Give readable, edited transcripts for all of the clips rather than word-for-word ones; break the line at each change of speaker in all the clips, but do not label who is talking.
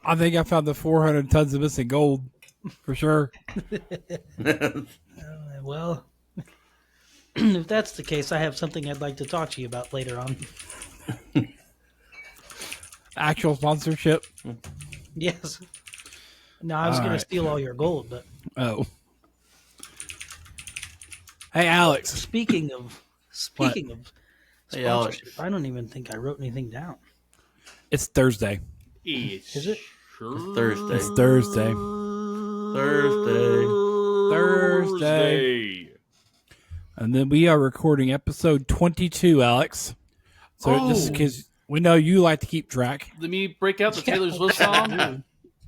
I think I found the 400 tons of missing gold for sure.
Well, if that's the case, I have something I'd like to talk to you about later on.
Actual sponsorship.
Yes. No, I was going to steal all your gold, but
Oh. Hey, Alex.
Speaking of sponsorship,
Hey, Alex.
I don't even think I wrote anything down.
It's Thursday.
Is it?
It's Thursday.
It's Thursday.
Thursday.
And then we are recording episode 22, Alex. So just because we know you like to keep track.
Let me break out the Taylor Swift song.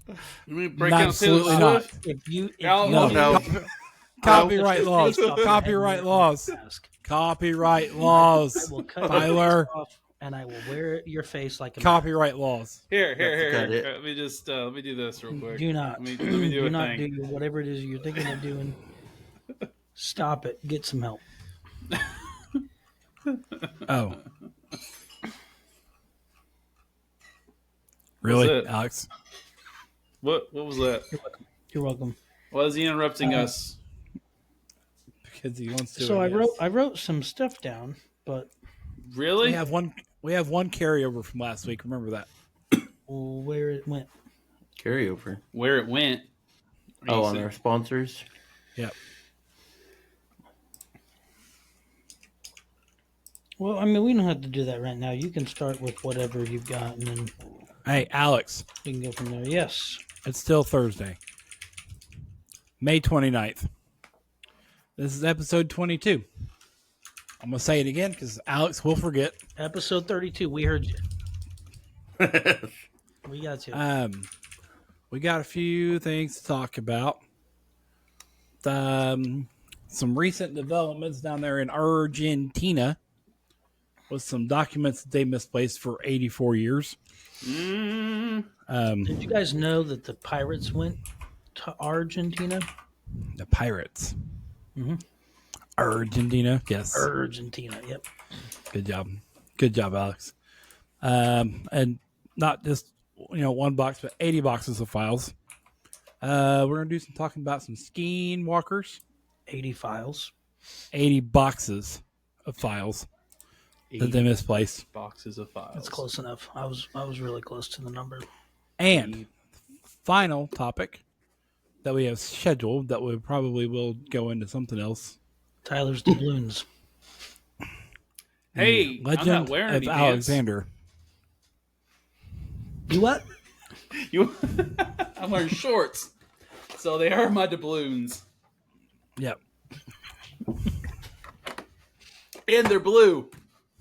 Let me break out
Absolutely
Taylor
not.
Swift.
No.
Copyright laws. Copyright laws. Copyright laws.
I will cut
Tyler.
your face off and I will wear your face like a
Copyright laws.
Here.
Got it.
Let me just let me do this real quick.
Do not.
Let me do
Do
a
not
thing.
do whatever it is you're thinking of doing. Stop it. Get some help.
Oh. Really,
That's it.
Alex?
What was that?
You're welcome.
Why is he interrupting us?
Because he wants to.
So I wrote some stuff down, but
Really?
We have one carryover from last week. Remember that?
where it went.
Carryover.
Where it went?
Oh, on our sponsors.
Yep.
Well, I mean, we don't have to do that right now. You can start with whatever you've got, and then
Hey, Alex.
we can go from there. Yes.
It's still Thursday. May 29th. This is episode 22. I'm going to say it again because Alex will forget.
Episode 32. We heard you. We got you.
We got a few things to talk about. Some recent developments down there in Argentina with some documents that they misplaced for 84 years.
Did you guys know that the pirates went to Argentina?
The pirates.
Mm-hmm.
Argentina, yes.
Argentina, yep.
Good job, Alex. And not just one box, but 80 boxes of files. We're gonna do some talking about some skinwalkers.
80 files.
80 boxes of files that they misplaced.
Boxes of files.
That's close enough. I was really close to the number.
And final topic that we have scheduled that we probably will go into something else.
Tyler's doubloons.
Hey,
Legend
I'm not wearing
of
any pants.
Alexander.
You what?
I'm wearing shorts, so they are my doubloons,
Yep.
and they're blue.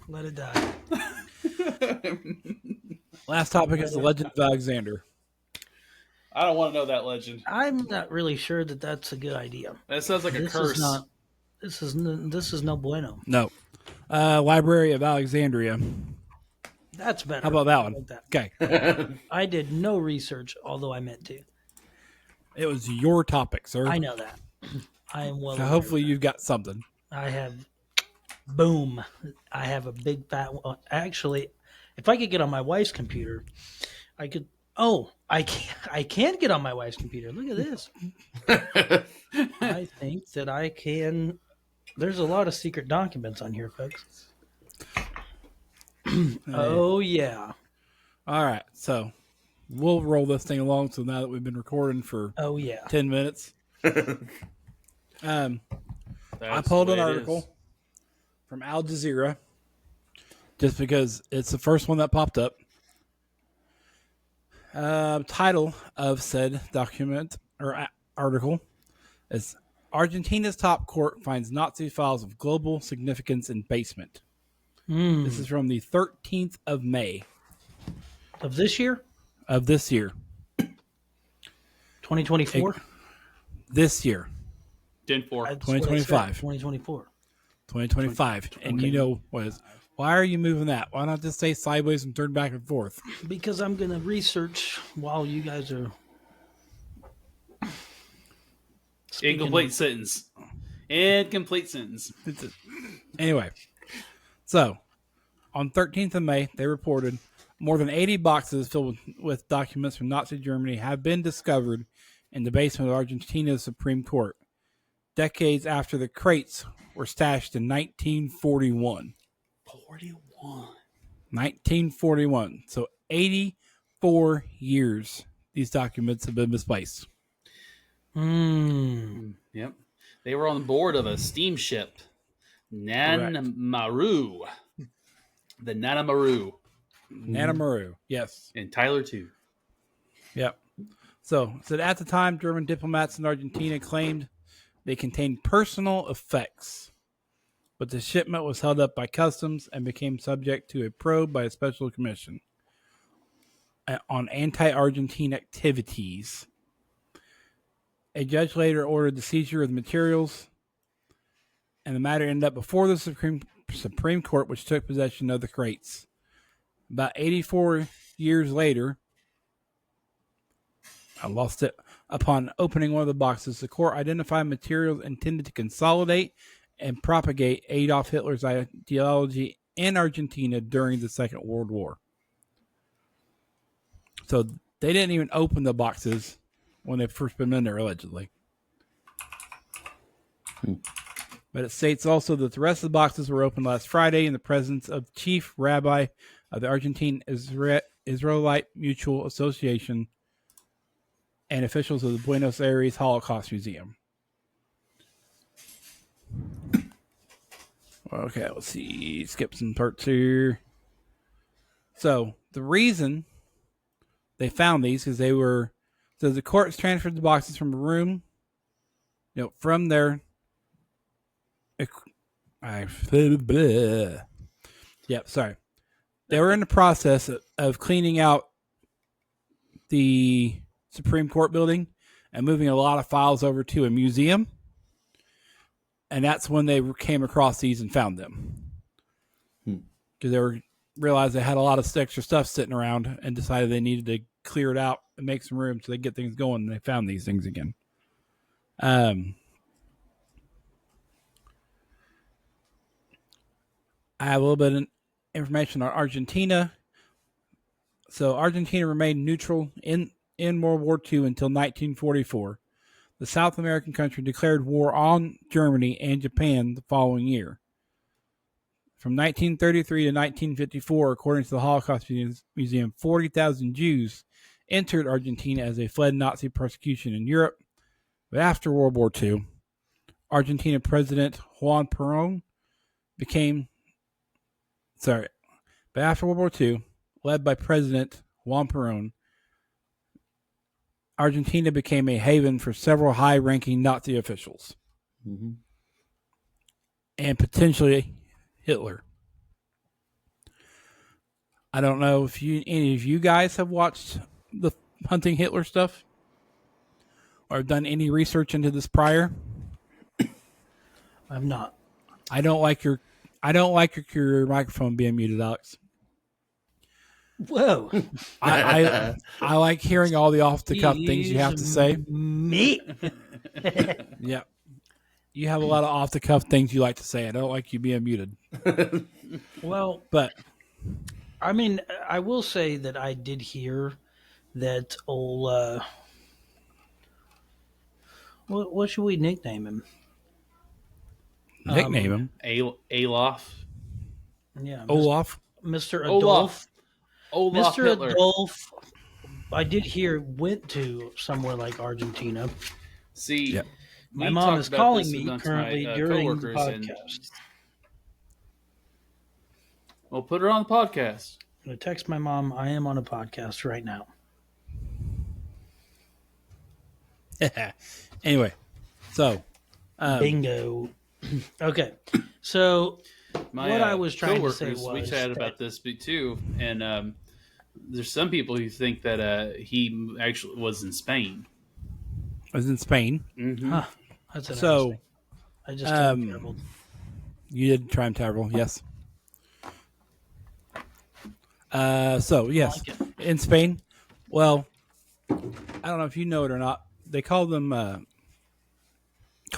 Let it die.
Last topic is the Legend of Alexander.
I don't want to know that legend.
I'm not really sure that that's a good idea.
That sounds like a curse.
This is no bueno.
No. Library of Alexandria.
That's better.
How about that one?
I like that.
Okay.
I did no research, although I meant to.
It was your topic, sir.
I know that. I am well.
So
aware
hopefully
of that.
you've got something.
I have. Boom! I have a big fat one. Actually, if I could get on my wife's computer, I could. Oh, I can't get on my wife's computer. Look at this. I think that I can. There's a lot of secret documents on here, folks. Oh yeah.
All right. So we'll roll this thing along. So now that we've been recording for
Oh yeah.
10 minutes, I
That's
pulled
the
an
way it
article
is.
from Al Jazeera just because it's the first one that popped up. Title of said document or article is Argentina's top court finds Nazi files of global significance in basement. This is from the 13th of May
Of this year,
of this year.
2024.
This year,
10-4.
2025.
2024.
2025. And you know what is, why are you moving that? Why not just say sideways and turn back and forth?
Because I'm going to research while you guys are.
Incomplete sentence. Incomplete sentence.
Anyway, so on 13th of May, they reported More than 80 boxes filled with documents from Nazi Germany have been discovered in the basement of Argentina's Supreme Court, decades after the crates were stashed in 1941. 1941. So 84 years these documents have been misplaced.
Yep. They were on board of a steamship, Nanamaru. The Nanamaru.
Nanamaru, yes.
And Tyler, too.
Yep. So at the time, German diplomats in Argentina claimed they contained personal effects, but the shipment was held up by customs and became subject to a probe by a special commission on anti-Argentine activities. A judge later ordered the seizure of the materials, and the matter ended up before the Supreme Court, which took possession of the crates. About 84 years later, I lost it. Upon opening one of the boxes, the court identified materials intended to consolidate and propagate Adolf Hitler's ideology in Argentina during the Second World War. So they didn't even open the boxes when they first been in there, allegedly. But it states also that the rest of the boxes were opened last Friday in the presence of Chief Rabbi of the Argentine Israelite Mutual Association and officials of the Buenos Aires Holocaust Museum. Okay, let's see. Skip some parts here. So the reason they found these is they were... So the courts transferred the boxes from a room, from their... Yep, sorry. They were in the process of cleaning out the Supreme Court building and moving a lot of files over to a museum. And that's when they came across these and found them. Because they realized they had a lot of extra stuff sitting around and decided they needed to clear it out and make some room so they get things going. And they found these things again. I have a little bit of information on Argentina. So Argentina remained neutral in World War II until 1944. The South American country declared war on Germany and Japan the following year. From 1933 to 1954, according to the Holocaust Museum, 40,000 Jews entered Argentina as they fled Nazi persecution in Europe. But after World War II, Argentina President Juan Perón But after World War II, led by President Juan Perón, Argentina became a haven for several high-ranking Nazi officials. And potentially Hitler. I don't know if any of you guys have watched the Hunting Hitler stuff or have done any research into this prior.
I've not.
I don't like your microphone being muted, Alex.
Whoa.
I like hearing all the off the cuff things you have to say.
Me.
Yeah. You have a lot of off the cuff things you like to say. I don't like you being muted.
Well,
but
I mean, I will say that I did hear that old what should we nickname him?
Nickname him?
Alof.
Yeah.
Olaf.
Mr. Adolf.
Olaf
Mr.
Hitler.
Adolf, I did hear, went to somewhere like Argentina.
See,
yep.
My mom is calling me currently during the podcast.
Well, put her on the podcast.
I'm going to text my mom. I am on a podcast right now.
Anyway, so.
Bingo. Okay. So, what I was trying to say was.
We chatted about this too, and there's some people who think that he actually was in Spain.
Was in Spain.
Mm-hmm.
Huh. That's
so.
I just time traveled.
You did time travel, yes. So yes,
like
in Spain. Well, I don't know if you know it or not. They call them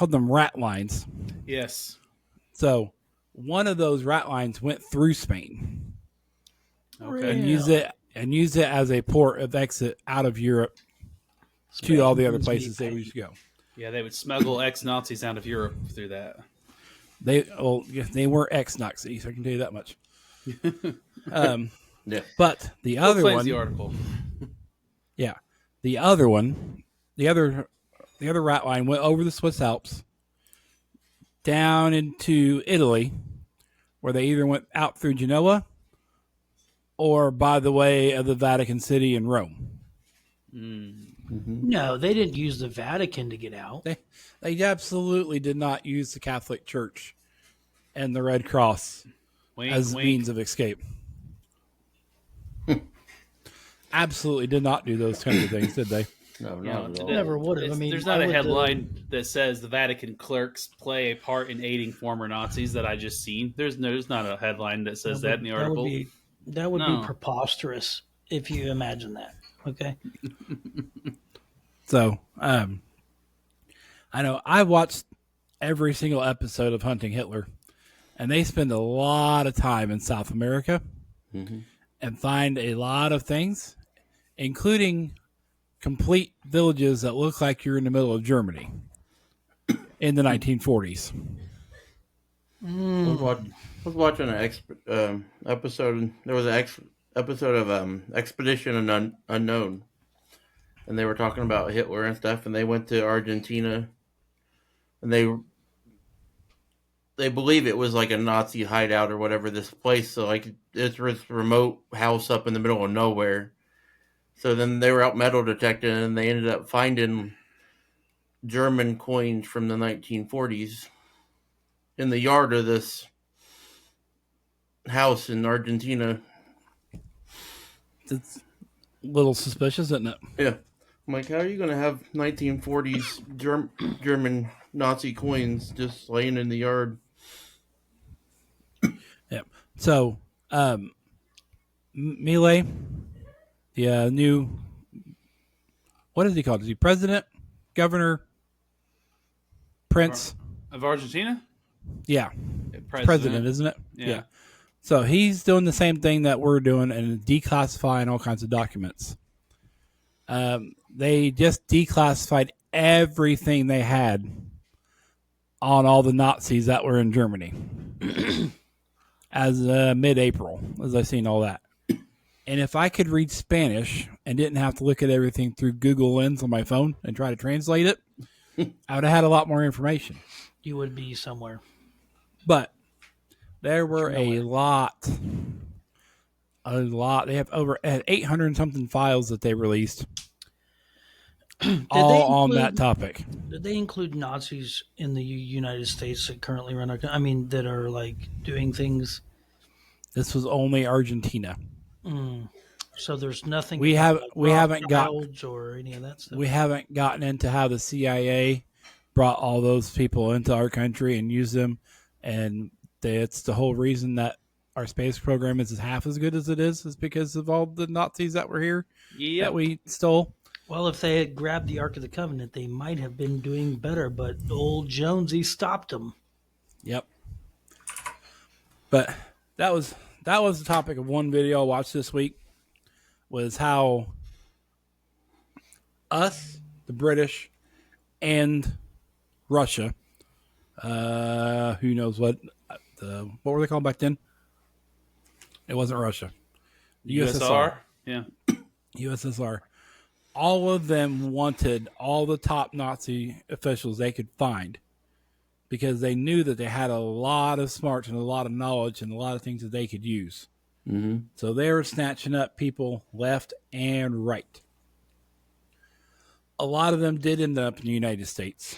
rat lines.
Yes.
So one of those rat lines went through Spain.
Okay.
and use it as a port of exit out of Europe to all the other places they used to go.
Yeah, they would smuggle ex-Nazis out of Europe through that.
They were ex-Nazis, I can tell you that much.
Yeah.
But the
Who
other
claims
one,
the article?
yeah, the other one, the other rat line went over the Swiss Alps down into Italy, where they either went out through Genoa or by the way of the Vatican City in Rome.
No, they didn't use the Vatican to get out.
They absolutely did not use the Catholic Church and the Red Cross as means of escape. Absolutely did not do those kinds of things, did they?
No,
You know,
not at all.
Never would have. I mean,
there's not
why
a
would
headline that says the Vatican clerks play a part in aiding former Nazis that I just seen. There's not a headline that says that in the article.
That would
No.
be preposterous if you imagine that. Okay.
So, I know I watched every single episode of Hunting Hitler, and they spend a lot of time in South America and find a lot of things, including complete villages that look like you're in the middle of Germany in the 1940s.
I was watching an episode. There was an episode of Expedition Unknown, and they were talking about Hitler and stuff. And they went to Argentina, and they believe it was like a Nazi hideout or whatever. This place, so like it's this remote house up in the middle of nowhere. So then they were out metal detecting, and they ended up finding German coins from the 1940s in the yard of this house in Argentina.
It's a little suspicious, isn't it?
Yeah. I'm like, how are you going to have 1940s German Nazi coins just laying in the yard?
Yeah. So, Milei, the new, what is he called? Is he president, governor, prince?
Of Argentina?
Yeah. President, isn't it?
Yeah.
So he's doing the same thing that we're doing and declassifying all kinds of documents. They just declassified everything they had on all the Nazis that were in Germany as mid-April, as I've seen all that. And if I could read Spanish and didn't have to look at everything through Google Lens on my phone and try to translate it, I would have had a lot more information.
You would be somewhere.
But there were a lot. They have over 800 and something files that they released, all on that topic.
Did they include Nazis in the United States that currently run our? I mean, that are like doing things.
This was only Argentina.
So there's nothing.
We haven't got
or any of that stuff.
We haven't gotten into how the CIA brought all those people into our country and used them, and it's the whole reason that our space program is half as good as it is because of all the Nazis that were here that we stole.
Well, if they had grabbed the Ark of the Covenant, they might have been doing better, but old Jonesy stopped them.
Yep. But that was the topic of one video I watched this week, was how us, the British, and Russia, who knows what were they called back then? It wasn't Russia. The
USSR? Yeah.
USSR. All of them wanted all the top Nazi officials they could find because they knew that they had a lot of smarts and a lot of knowledge and a lot of things that they could use.
Mm-hmm.
So they were snatching up people left and right. A lot of them did end up in the United States.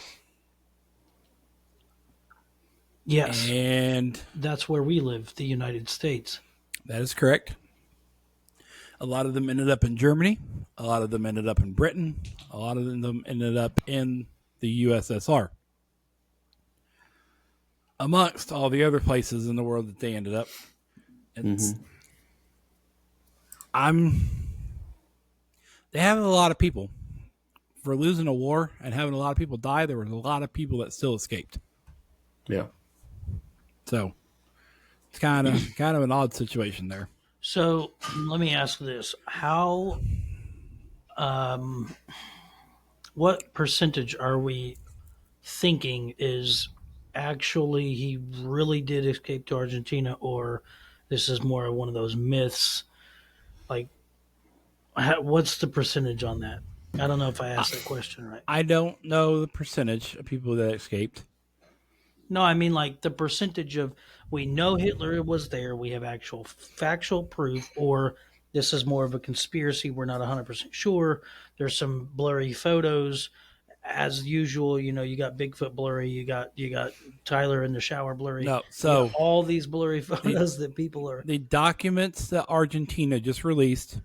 Yes.
And
that's where we live, the United States.
That is correct. A lot of them ended up in Germany. A lot of them ended up in Britain. A lot of them ended up in the USSR. Amongst all the other places in the world that they ended up. They have a lot of people. For losing a war and having a lot of people die, there was a lot of people that still escaped.
Yeah.
So it's kind of an odd situation there.
So let me ask this: How, what percentage are we thinking is actually he really did escape to Argentina, or this is more of one of those myths? Like, what's the percentage on that? I don't know if I asked that question right.
I don't know the percentage of people that escaped.
No, I mean like the percentage of we know Hitler was there, we have actual factual proof, or this is more of a conspiracy. We're not 100% sure. There's some blurry photos, as usual. You know, you got Bigfoot blurry, you got Tyler in the shower blurry.
No,
You
so
got all these blurry photos that people are.
the documents that Argentina just released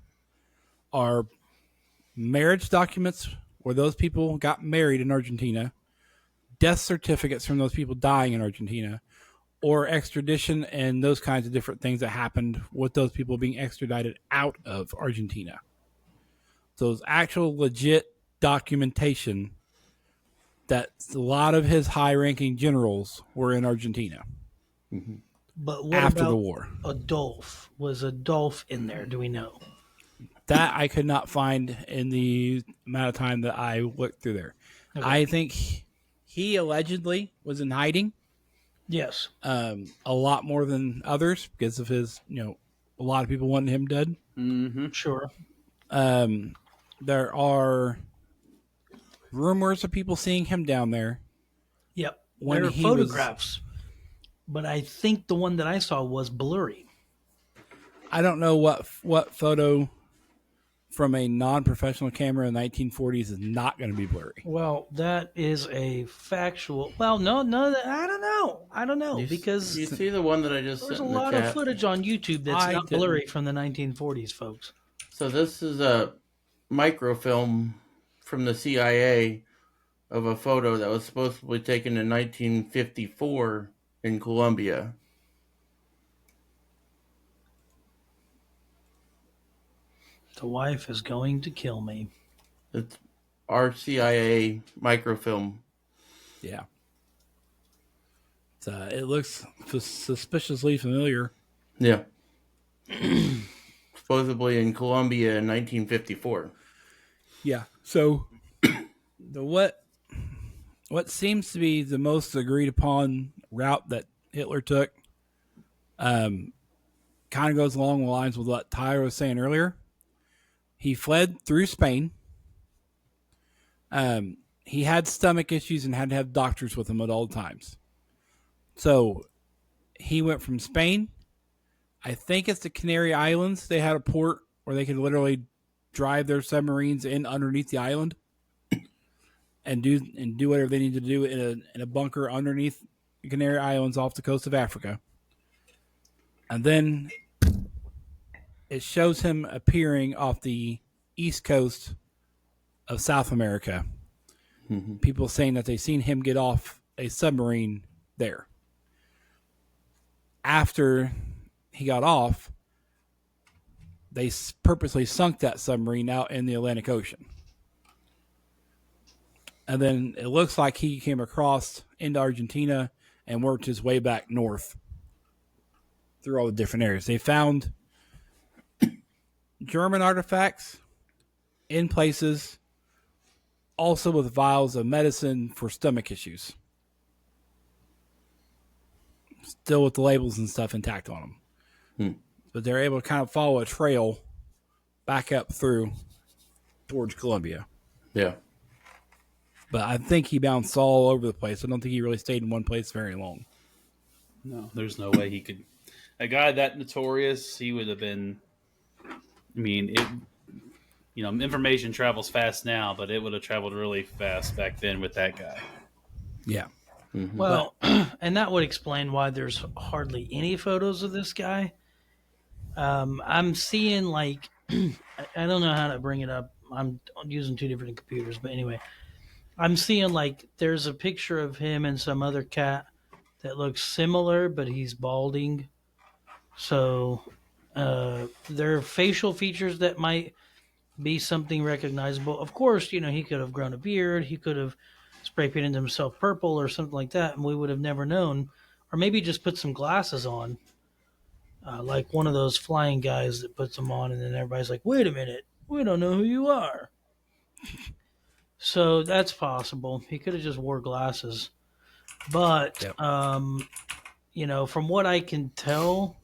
are marriage documents where those people got married in Argentina, death certificates from those people dying in Argentina, or extradition and those kinds of different things that happened with those people being extradited out of Argentina. So it's actual legit documentation that a lot of his high-ranking generals were in Argentina
But what
after
about
the war.
Adolf? Was Adolf in there? Do we know?
That I could not find in the amount of time that I looked through there.
Okay.
I think he allegedly was in hiding
Yes.
a lot more than others because of his, a lot of people wanted him dead.
Mm-hmm.
Sure.
There are rumors of people seeing him down there.
Yep.
When
there are
he
photographs, but I think the one that I saw was blurry.
I don't know what photo from a non-professional camera in the 1940s is not going to be blurry.
Well, that is a factual. Well, no, I don't know because
You see the one that I just
there's
sent
a
in the
lot
chat?
of footage on YouTube that's
I
not
didn't.
blurry from the 1940s, folks.
So this is a microfilm from the CIA of a photo that was supposed to be taken in 1954 in Colombia.
The wife is going to kill me.
It's our CIA microfilm.
Yeah. It looks suspiciously familiar.
Yeah. Supposedly in Colombia in 1954.
Yeah. So what seems to be the most agreed upon route that Hitler took kind of goes along the lines with what Tyler was saying earlier. He fled through Spain. He had stomach issues and had to have doctors with him at all times. So he went from Spain. I think it's the Canary Islands. They had a port where they could literally drive their submarines in underneath the island and do whatever they need to do in a bunker underneath the Canary Islands off the coast of Africa. And then it shows him appearing off the east coast of South America.
Mm-hmm.
People saying that they've seen him get off a submarine there. After he got off, they purposely sunk that submarine out in the Atlantic Ocean. And then it looks like he came across into Argentina and worked his way back north through all the different areas. They found German artifacts in places, also with vials of medicine for stomach issues. Still with the labels and stuff intact on them. But they're able to kind of follow a trail back up through towards Colombia.
Yeah.
But I think he bounced all over the place. I don't think he really stayed in one place very long.
No, there's no way he could. A guy that notorious, he would have been. I mean, information travels fast now, but it would have traveled really fast back then with that guy.
Yeah.
Mm-hmm.
Well, and that would explain why there's hardly any photos of this guy. I'm seeing like I don't know how to bring it up. I'm using two different computers, but anyway, I'm seeing like there's a picture of him and some other cat that looks similar, but he's balding. So there are facial features that might be something recognizable. Of course, he could have grown a beard. He could have spray painted himself purple or something like that, and we would have never known. Or maybe just put some glasses on. like one of those flying guys that puts them on, and then everybody's like, "Wait a minute, we don't know who you are." So that's possible. He could have just wore glasses, but
Yep.
from what I can tell,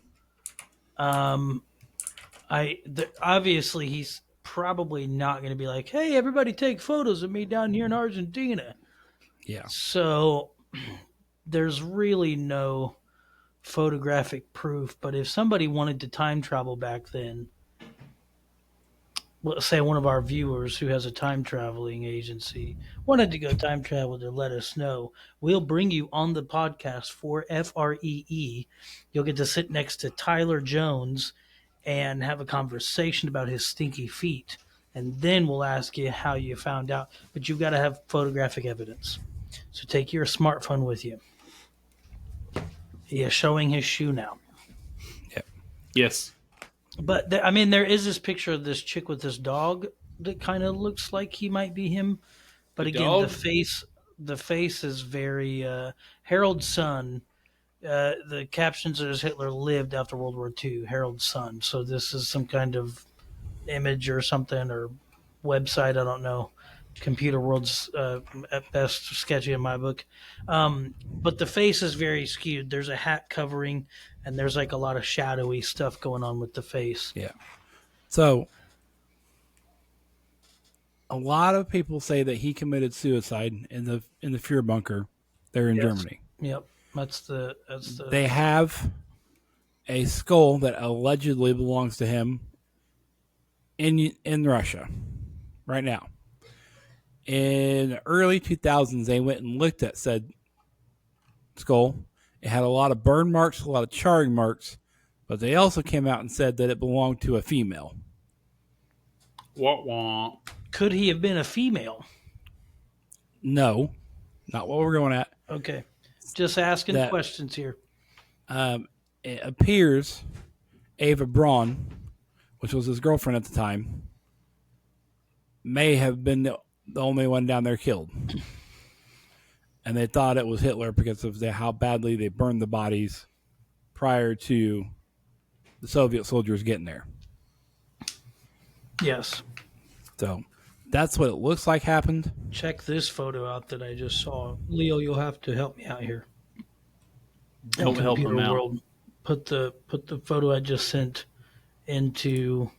obviously he's probably not going to be like, "Hey, everybody, take photos of me down here in Argentina."
Yeah.
So there's really no photographic proof. But if somebody wanted to time travel back then, let's say one of our viewers who has a time traveling agency wanted to go time travel, to let us know. We'll bring you on the podcast for FREE. You'll get to sit next to Tyler Jones and have a conversation about his stinky feet. And then we'll ask you how you found out. But you've got to have photographic evidence. So take your smartphone with you. He is showing his shoe now.
Yep.
Yes.
But there is this picture of this chick with this dog that kind of looks like he might be him. But
The
again,
dog?
the face is very Harold's son. The caption says Hitler lived after World War II. Harold's son. So this is some kind of image or something, or website. I don't know. Computer world's at best sketchy in my book. But the face is very skewed. There's a hat covering, and there's like a lot of shadowy stuff going on with the face.
Yeah. So a lot of people say that he committed suicide in the Fuhrer bunker there in Germany.
Yep. That's the
They have a skull that allegedly belongs to him in Russia right now. In the early 2000s, they went and looked at said skull. It had a lot of burn marks, a lot of charring marks, but they also came out and said that it belonged to a female.
Wah, wah.
Could he have been a female?
No, not what we're going at.
Okay. Just asking questions here.
It appears Ava Braun, which was his girlfriend at the time, may have been the only one down there killed. And they thought it was Hitler because of how badly they burned the bodies prior to the Soviet soldiers getting there.
Yes.
So that's what it looks like happened.
Check this photo out that I just saw. Leo, you'll have to help me out here.
Help him out.
World. Put the photo I just sent into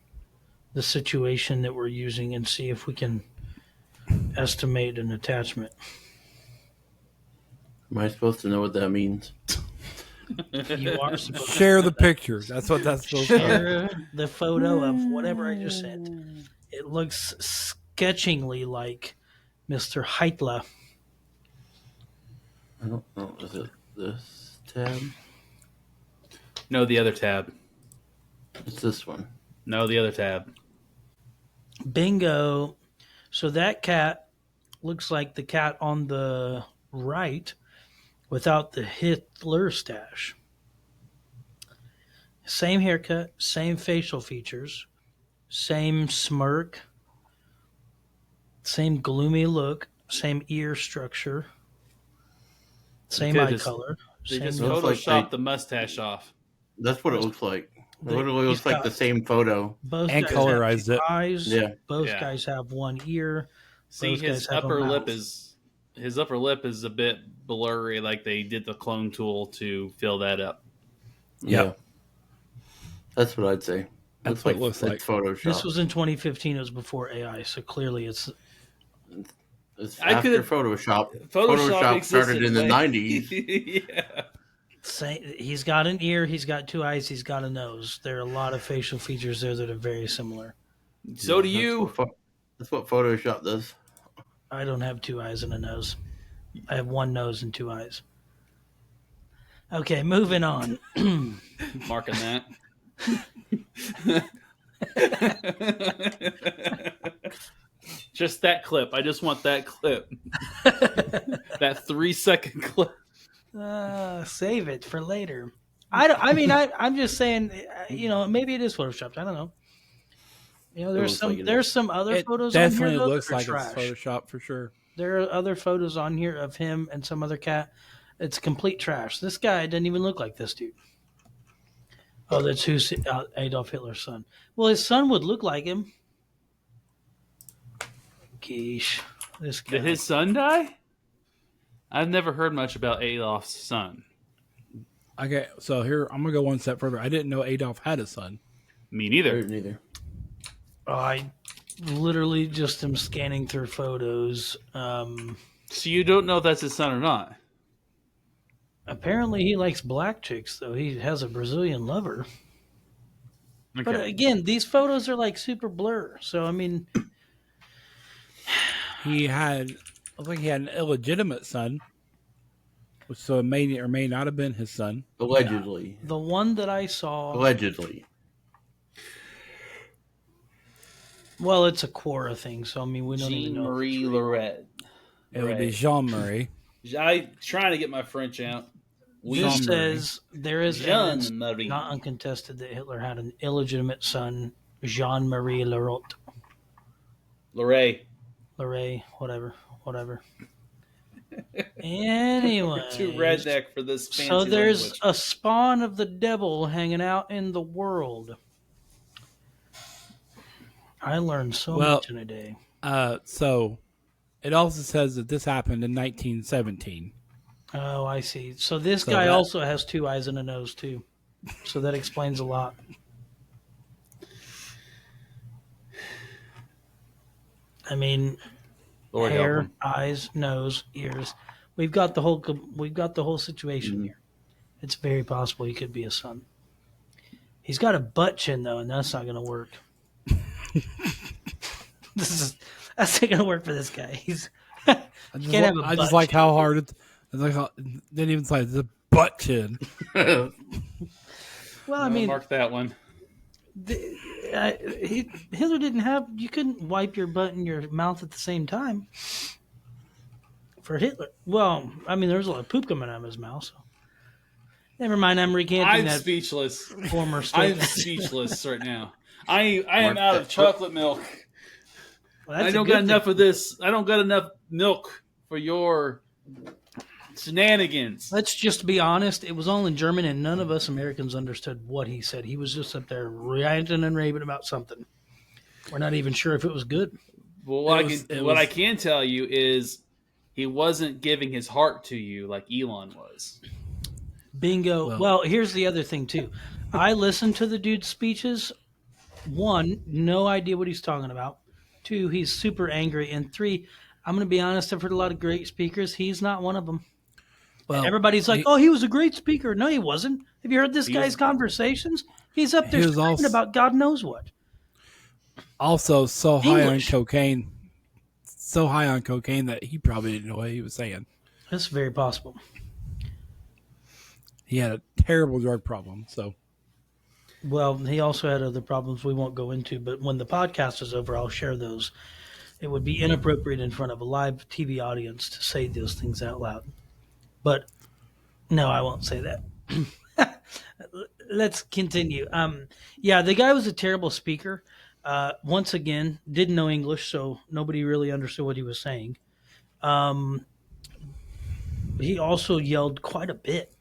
the situation that we're using and see if we can estimate an attachment.
Am I supposed to know what that means?
You are supposed
Share the picture. That's what that's supposed to be.
share the photo of whatever I just sent. It looks sketchingly like Mr. Hitler.
I don't know. Is it this tab?
No, the other tab.
It's this one.
No, the other tab.
Bingo. So that cat looks like the cat on the right without the Hitler stash. Same haircut, same facial features, same smirk, same gloomy look, same ear structure, same eye color.
They just
Looks like
photoshopped the mustache off.
That's what it looks like. It literally looks like the same photo.
Both
And
guys
colorized
have
it.
eyes.
Yeah.
Both
Yeah.
guys have one ear.
See,
Those
his
guys have a
upper lip
mouth.
his upper lip is a bit blurry, like they did the clone tool to fill that up.
Yeah.
That's what I'd say.
That's what it looks like.
It's Photoshop.
This was in 2015. It was before AI, so clearly it's
It's
I
after
could've-
Photoshop.
Photoshop
started in the
existed,
90s.
Yeah.
he's got an ear, he's got two eyes, he's got a nose. There are a lot of facial features there that are very similar.
So do you.
That's what Photoshop does.
I don't have two eyes and a nose. I have one nose and two eyes. Okay, moving on.
Marking that. Just that clip. I just want that clip. That 3-second clip.
Save it for later. I'm just saying, maybe it is photoshopped. I don't know. There's some other
It
photos on here
definitely
though,
looks
that are
like
trash.
it's Photoshop for sure.
There are other photos on here of him and some other cat. It's complete trash. This guy doesn't even look like this dude. Oh, that's who's Adolf Hitler's son. Well, his son would look like him. Geesh. This guy.
Did his son die? I've never heard much about Adolf's son.
Okay, so here I'm gonna go one step further. I didn't know Adolf had a son.
Me neither.
Neither.
I literally just am scanning through photos.
So you don't know if that's his son or not?
Apparently, he likes black chicks, though. He has a Brazilian lover.
Okay.
But again, these photos are like super blur. So, I mean,
Looks like he had an illegitimate son, which so it may or may not have been his son.
Allegedly.
the one that I saw.
Allegedly.
Well, it's a Quora thing, so I mean, we don't even
Jean
know.
Marie Lorette.
It would be Jean Marie.
I trying to get my French out.
This
Jean
says there is evidence,
Jean Marie.
not uncontested, that Hitler had an illegitimate son, Jean Marie Lerotte.
Lorraine.
Lorraine, whatever. Anyway,
Too redneck for this fancy
so there's
language.
a spawn of the devil hanging out in the world. I learned so much in a day.
So it also says that this happened in 1917.
Oh, I see. So this
So
guy
that-
also has two eyes and a nose too. So that explains a lot. I mean,
Lord help
hair,
him.
eyes, nose, ears. We've got the whole situation here. It's very possible he could be a son. He's got a butt chin though, and that's not going to work. That's not going to work for this guy. He's
I
can't have a
I
butt
just like
chin.
how hard it didn't even say the butt chin.
Well, I mean,
Mark that one.
Hitler didn't have. You couldn't wipe your butt and your mouth at the same time. For Hitler, well, I mean, there was a lot of poop coming out of his mouth. So. Never mind. I'm recanting
I'm
that
speechless.
former
I'm
statement.
speechless right now. I am
Mark
out of
that.
chocolate milk.
Well, that's
I
a
don't
good
got
thing.
enough of this. I don't got enough milk for your shenanigans.
Let's just be honest. It was all in German, and none of us Americans understood what he said. He was just up there ranting and raving about something. We're not even sure if it was good.
Well,
It
what
was-
I can tell you is he wasn't giving his heart to you like Elon was.
Bingo. Well, here's the other thing, too. I listened to the dude's speeches. One, no idea what he's talking about. Two, he's super angry. And three, I'm going to be honest, I've heard a lot of great speakers. He's not one of them.
Well,
Everybody's like, oh, he was a great speaker. No, he wasn't. Have you heard this guy's
was-
conversations? He's up there
He was
screaming
also-
about God knows what.
also so high
English.
on cocaine that he probably didn't know what he was saying.
That's very possible.
He had a terrible drug problem. So
Well, he also had other problems we won't go into, but when the podcast is over, I'll share those. It would be inappropriate in front of a live TV audience to say those things out loud. But no, I won't say that. Let's continue. Yeah, the guy was a terrible speaker. Once again, didn't know English, so nobody really understood what he was saying. He also yelled quite a bit.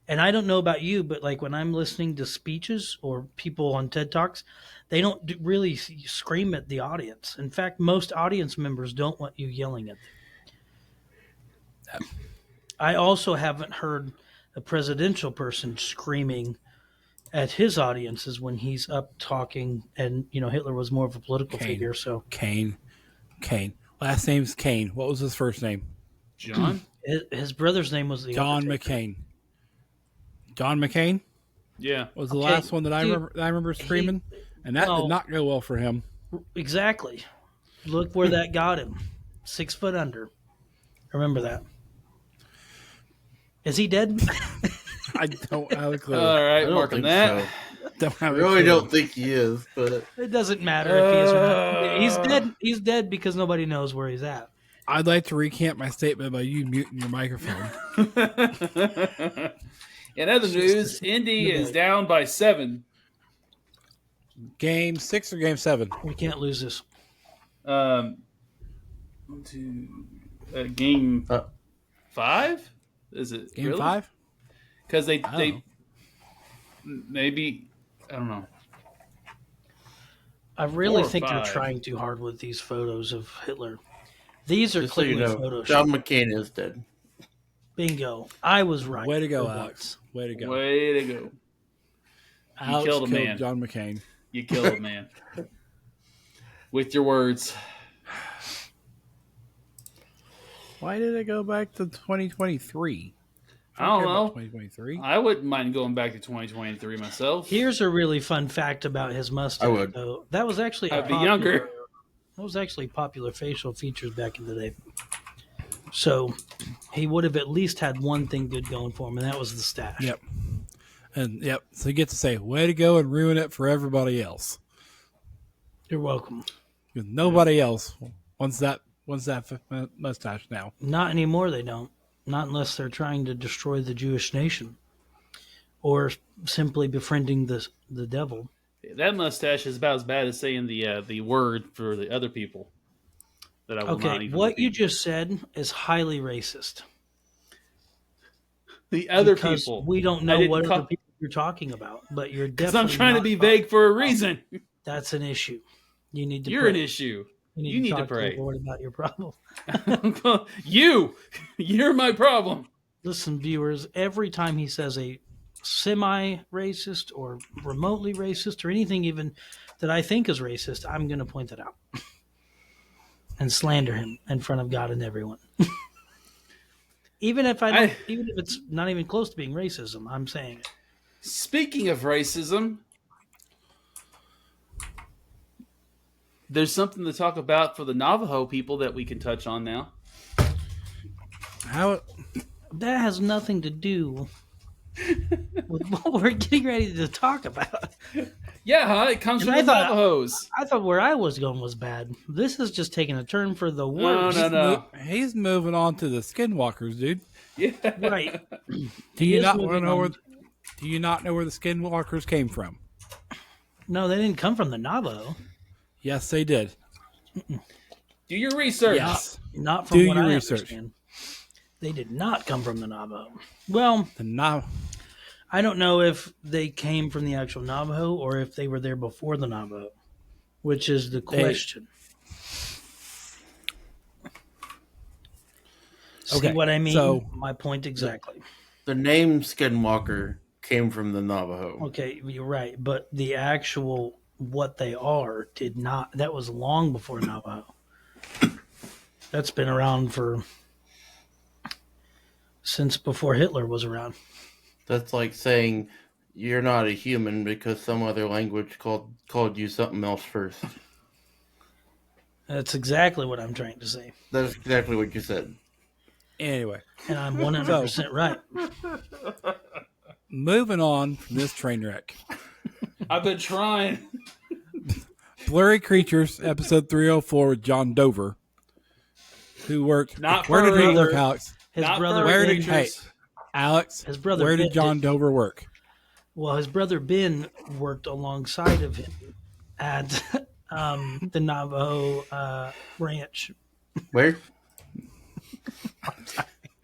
And I don't know about you, but like when I'm listening to speeches or people on TED Talks, they don't really scream at the audience. In fact, most audience members don't want you yelling at them. I also haven't heard a presidential person screaming at his audiences when he's up talking. And, you know, Hitler was more of a political figure. So
Kane. Last name's Kane. What was his first name?
John?
his brother's name was the
John
Undertaker.
McCain. John McCain
Yeah.
was the
Okay,
last one that I
dude,
remember screaming, and that
well-
did not go well for him.
Exactly. Look where that got him. 6 foot under. Remember that. Is he dead?
I don't have a clue.
All right,
I don't
marking
think
that.
so.
Don't have
I
a
really
clue.
don't think he is, but
It doesn't matter if he is or not. He's dead. He's dead because nobody knows where he's at.
I'd like to recant my statement by you muting your microphone.
In other news, Indy is down by 7.
Game 6 or game 7?
We can't lose this.
Game 5? Is it
Game
really?
5?
Because they maybe, I don't know.
I really
4 or
think they're
5.
trying too hard with these photos of Hitler. These are
Just so you
clearly
know,
Photoshop.
John McCain is dead.
Bingo. I was right.
Way to go,
for
Alex.
once.
Way to go.
Way to go.
Alex
killed a
killed
man.
John McCain.
You killed a man. With your words.
Why did it go back to 2023?
I don't
care about
know.
2023.
I wouldn't mind going back to 2023 myself.
Here's a really fun fact about his mustache.
I would.
Though. That was actually
I'd be younger.
That was actually popular facial features back in the day. So he would have at least had one thing good going for him, and that was the stash.
Yep. And yep. So you get to say, way to go and ruin it for everybody else.
You're welcome.
Because nobody else wants that mustache now.
Not anymore, they don't. Not unless they're trying to destroy the Jewish nation or simply befriending the devil.
That mustache is about as bad as saying the word for the other people. That I will not
Okay,
even
what
repeat.
you just said is highly racist.
The other
Because
people.
we don't
I
know
didn't
what
call-
other people you're talking about, but you're
Because
definitely
I'm trying to
not
be
talking-
vague for a reason.
That's an issue. You need to
You're
pray.
an issue.
You need to
talk
pray.
to
The Lord about your problem.
You're my problem.
Listen, viewers, every time he says a semi-racist or remotely racist or anything even that I think is racist, I'm going to point that out and slander him in front of God and everyone. even if even if it's not even close to being racism, I'm saying it.
Speaking of racism, there's something to talk about for the Navajo people that we can touch on now.
How?
That has nothing to do with what we're getting ready to talk about.
Yeah, it comes
And
from
I
the
thought-
Navajos.
I thought where I was going was bad. This is just taking a turn for the worse.
No.
He's moving on to the Skinwalkers, dude.
Yeah.
Right.
Do you
is
not want to
moving
know
on.
where? Do you not know where the Skinwalkers came from?
No, they didn't come from the Navajo.
Yes, they did.
Do your research.
Yes,
Not from
Do
what
your
I
research.
understand. They did not come from the Navajo. Well,
the Nav.
I don't know if they came from the actual Navajo or if they were there before the Navajo, which is the question. See
Okay,
what I mean?
so-
My point exactly.
The name Skinwalker came from the Navajo.
Okay, you're right. But the actual what they are did not. That was long before Navajo. That's been around since before Hitler was around.
That's like saying you're not a human because some other language called you something else first.
That's exactly what I'm trying to say.
That's exactly what you said.
Anyway,
And I'm 100% right.
moving on from this train wreck.
I've been trying.
Blurry Creatures, episode 304 with John Dover, who worked.
Not
where did he
furry.
work, Alex?
His
Not
brother
Where
Ben,
did hey, Alex?
His brother
Where
Ben
did John Dover work?
Well, his brother Ben worked alongside of him at the Navajo ranch.
Where?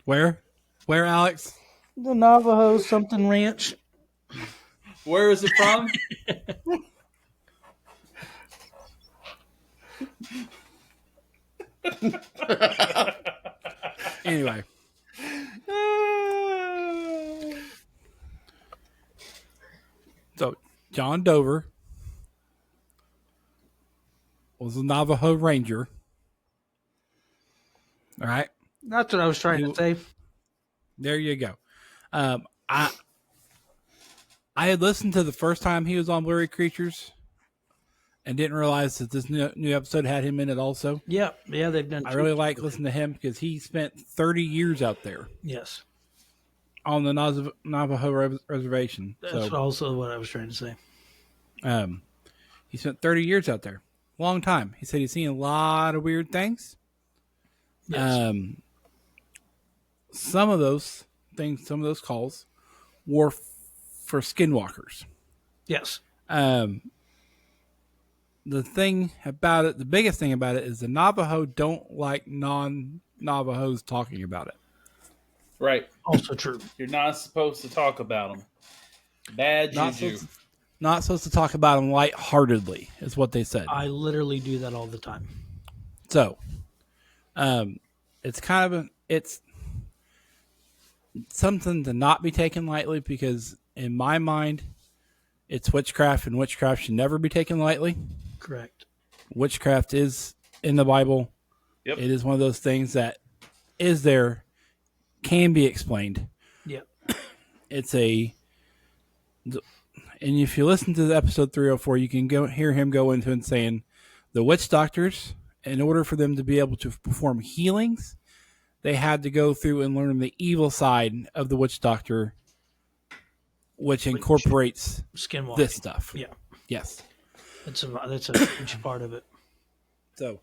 Where, Alex?
The Navajo something ranch.
Where is it from?
Anyway, so John Dover was a Navajo Ranger. All right.
That's what I was trying to say.
There you go. I had listened to the first time he was on Blurry Creatures and didn't realize that this new episode had him in it also.
Yeah, they've done.
I really like listening to him because he spent 30 years out there
Yes,
on the Navajo reservation.
that's
So
also what I was trying to say.
he spent 30 years out there. Long time. He said he's seen a lot of weird things.
Yes.
Some of those things, some of those calls were for skinwalkers.
Yes.
The thing about it, the biggest thing about it is the Navajo don't like non-Navajos talking about it.
Right.
Also true.
You're not supposed to talk about them. Bad
Not
juju.
not supposed to talk about them lightheartedly, is what they said.
I literally do that all the time.
So, it's kind of it's something to not be taken lightly because, in my mind, it's witchcraft, and witchcraft should never be taken lightly.
Correct.
Witchcraft is in the Bible.
Yep.
It is one of those things that is there, can be explained.
Yep.
It's and if you listen to the episode 304, you can go hear him go into and saying the witch doctors, in order for them to be able to perform healings, they had to go through and learn the evil side of the witch doctor, which incorporates
Skinwalking.
this stuff.
Yeah.
Yes.
That's a huge part of it.
So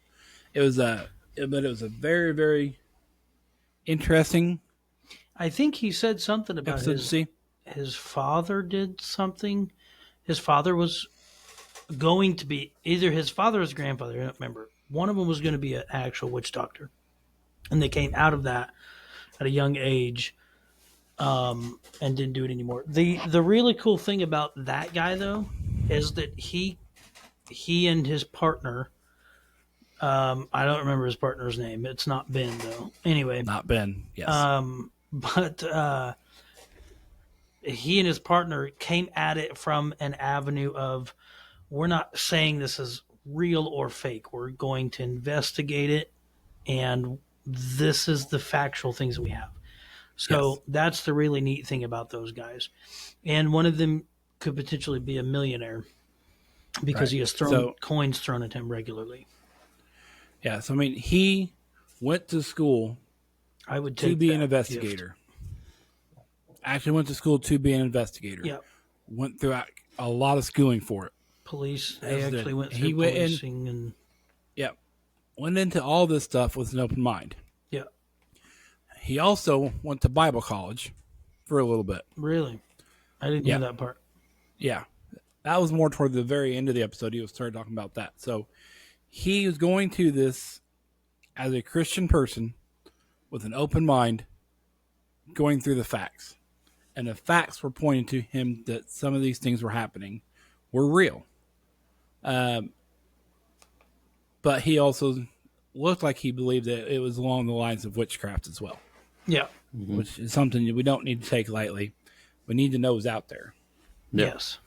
it was a very, very interesting
I think he said something about
episode to see.
his father did something. His father was going to be either his father or his grandfather. I don't remember. One of them was going to be an actual witch doctor, and they came out of that at a young age, and didn't do it anymore. The really cool thing about that guy though is that he and his partner. I don't remember his partner's name. It's not Ben though. Anyway,
Not Ben. Yes.
but he and his partner came at it from an avenue of, we're not saying this is real or fake. We're going to investigate it, and this is the factual things we have. So
Yes.
that's the really neat thing about those guys. And one of them could potentially be a millionaire because
Right.
he has coins thrown at him regularly.
Yeah. So I mean, he went to school
I would
to
take
be
that
an investigator. Actually, went to school to be an investigator.
Gift. Yep.
Went through a lot of schooling for it.
Police.
As
They
did-
actually went
he
through
went in-
policing and
Yep. Went into all this stuff with an open mind.
yeah.
He also went to Bible college for a little bit.
Really, I didn't
Yeah.
know that part.
Yeah. That was more toward the very end of the episode. He started talking about that. So he was going to this as a Christian person with an open mind, going through the facts. And the facts were pointing to him that some of these things were happening were real. But he also looked like he believed that it was along the lines of witchcraft as well,
Yeah.
which is something that we don't need to take lightly. We need to know is out there.
Yeah.
Yes.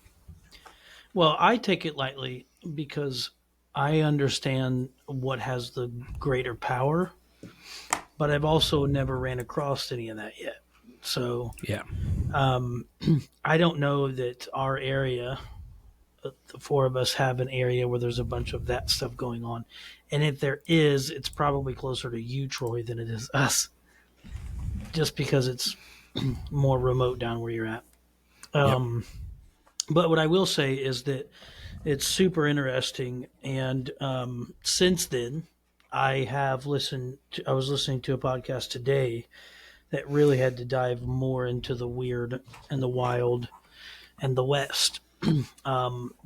Well, I take it lightly because I understand what has the greater power, but I've also never ran across any of that yet. So
Yeah.
I don't know that our area, the four of us, have an area where there's a bunch of that stuff going on. And if there is, it's probably closer to you, Troy, than it is us, just because it's more remote down where you're at. But what I will say is that it's super interesting. And since then, I was listening to a podcast today that really had to dive more into the weird and the wild and the West.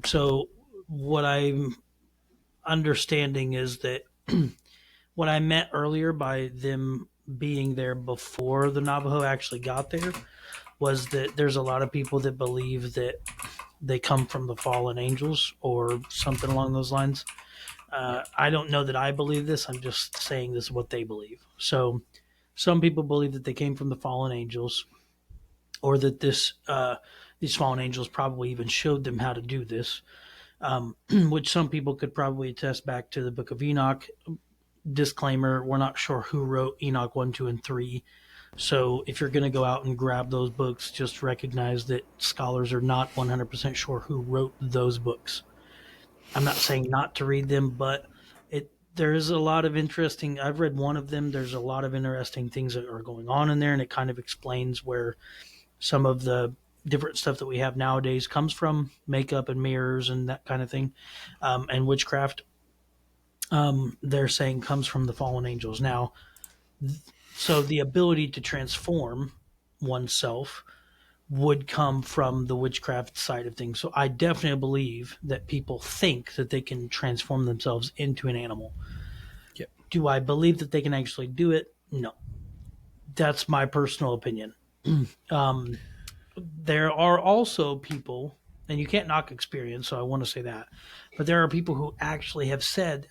So what I'm understanding is that what I meant earlier by them being there before the Navajo actually got there was that there's a lot of people that believe that they come from the fallen angels or something along those lines. I don't know that I believe this. I'm just saying this is what they believe. So some people believe that they came from the fallen angels, or that these fallen angels probably even showed them how to do this, which some people could probably attest back to the Book of Enoch. Disclaimer, we're not sure who wrote Enoch 1, 2, and 3. So if you're going to go out and grab those books, just recognize that scholars are not 100% sure who wrote those books. I'm not saying not to read them, but there is a lot of interesting. I've read one of them. There's a lot of interesting things that are going on in there, and it kind of explains where some of the different stuff that we have nowadays comes from, makeup and mirrors and that kind of thing, and witchcraft. They're saying comes from the fallen angels. Now, so the ability to transform oneself would come from the witchcraft side of things. So I definitely believe that people think that they can transform themselves into an animal.
Yep.
Do I believe that they can actually do it? No. That's my personal opinion. there are also people, and you can't knock experience, so I want to say that, but there are people who actually have said,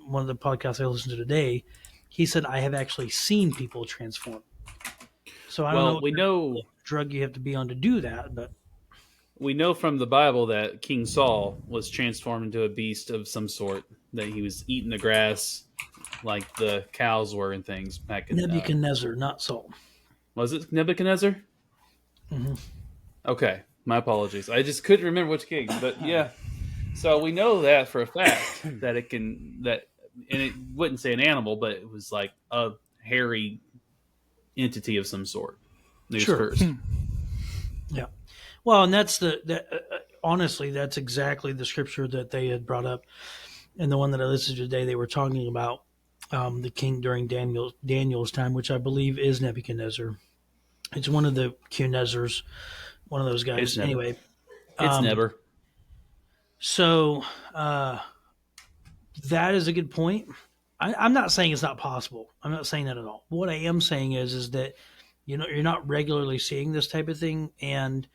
one of the podcasts I listened to today, he said, I have actually seen people transform. So I don't know
Well, we know
what drug you have to be on to do that, but
from the Bible that King Saul was transformed into a beast of some sort, that he was eating the grass like the cows were and things back in
Nebuchadnezzar, not Saul.
Was it Nebuchadnezzar?
Mm-hmm.
Okay, my apologies. I just couldn't remember which king, but yeah. So we know that for a fact that it can and it wouldn't say an animal, but it was like a hairy entity of some sort.
Sure.
First.
Yeah. Well, and that's honestly, that's exactly the scripture that they had brought up. And the one that I listened to today, they were talking about the king during Daniel's time, which I believe is Nebuchadnezzar. It's one of the Q-Nezzars, one of those guys. Anyway.
It's Neber.
So that is a good point. I'm not saying it's not possible. I'm not saying that at all. What I am saying is that you're not regularly seeing this type of thing, and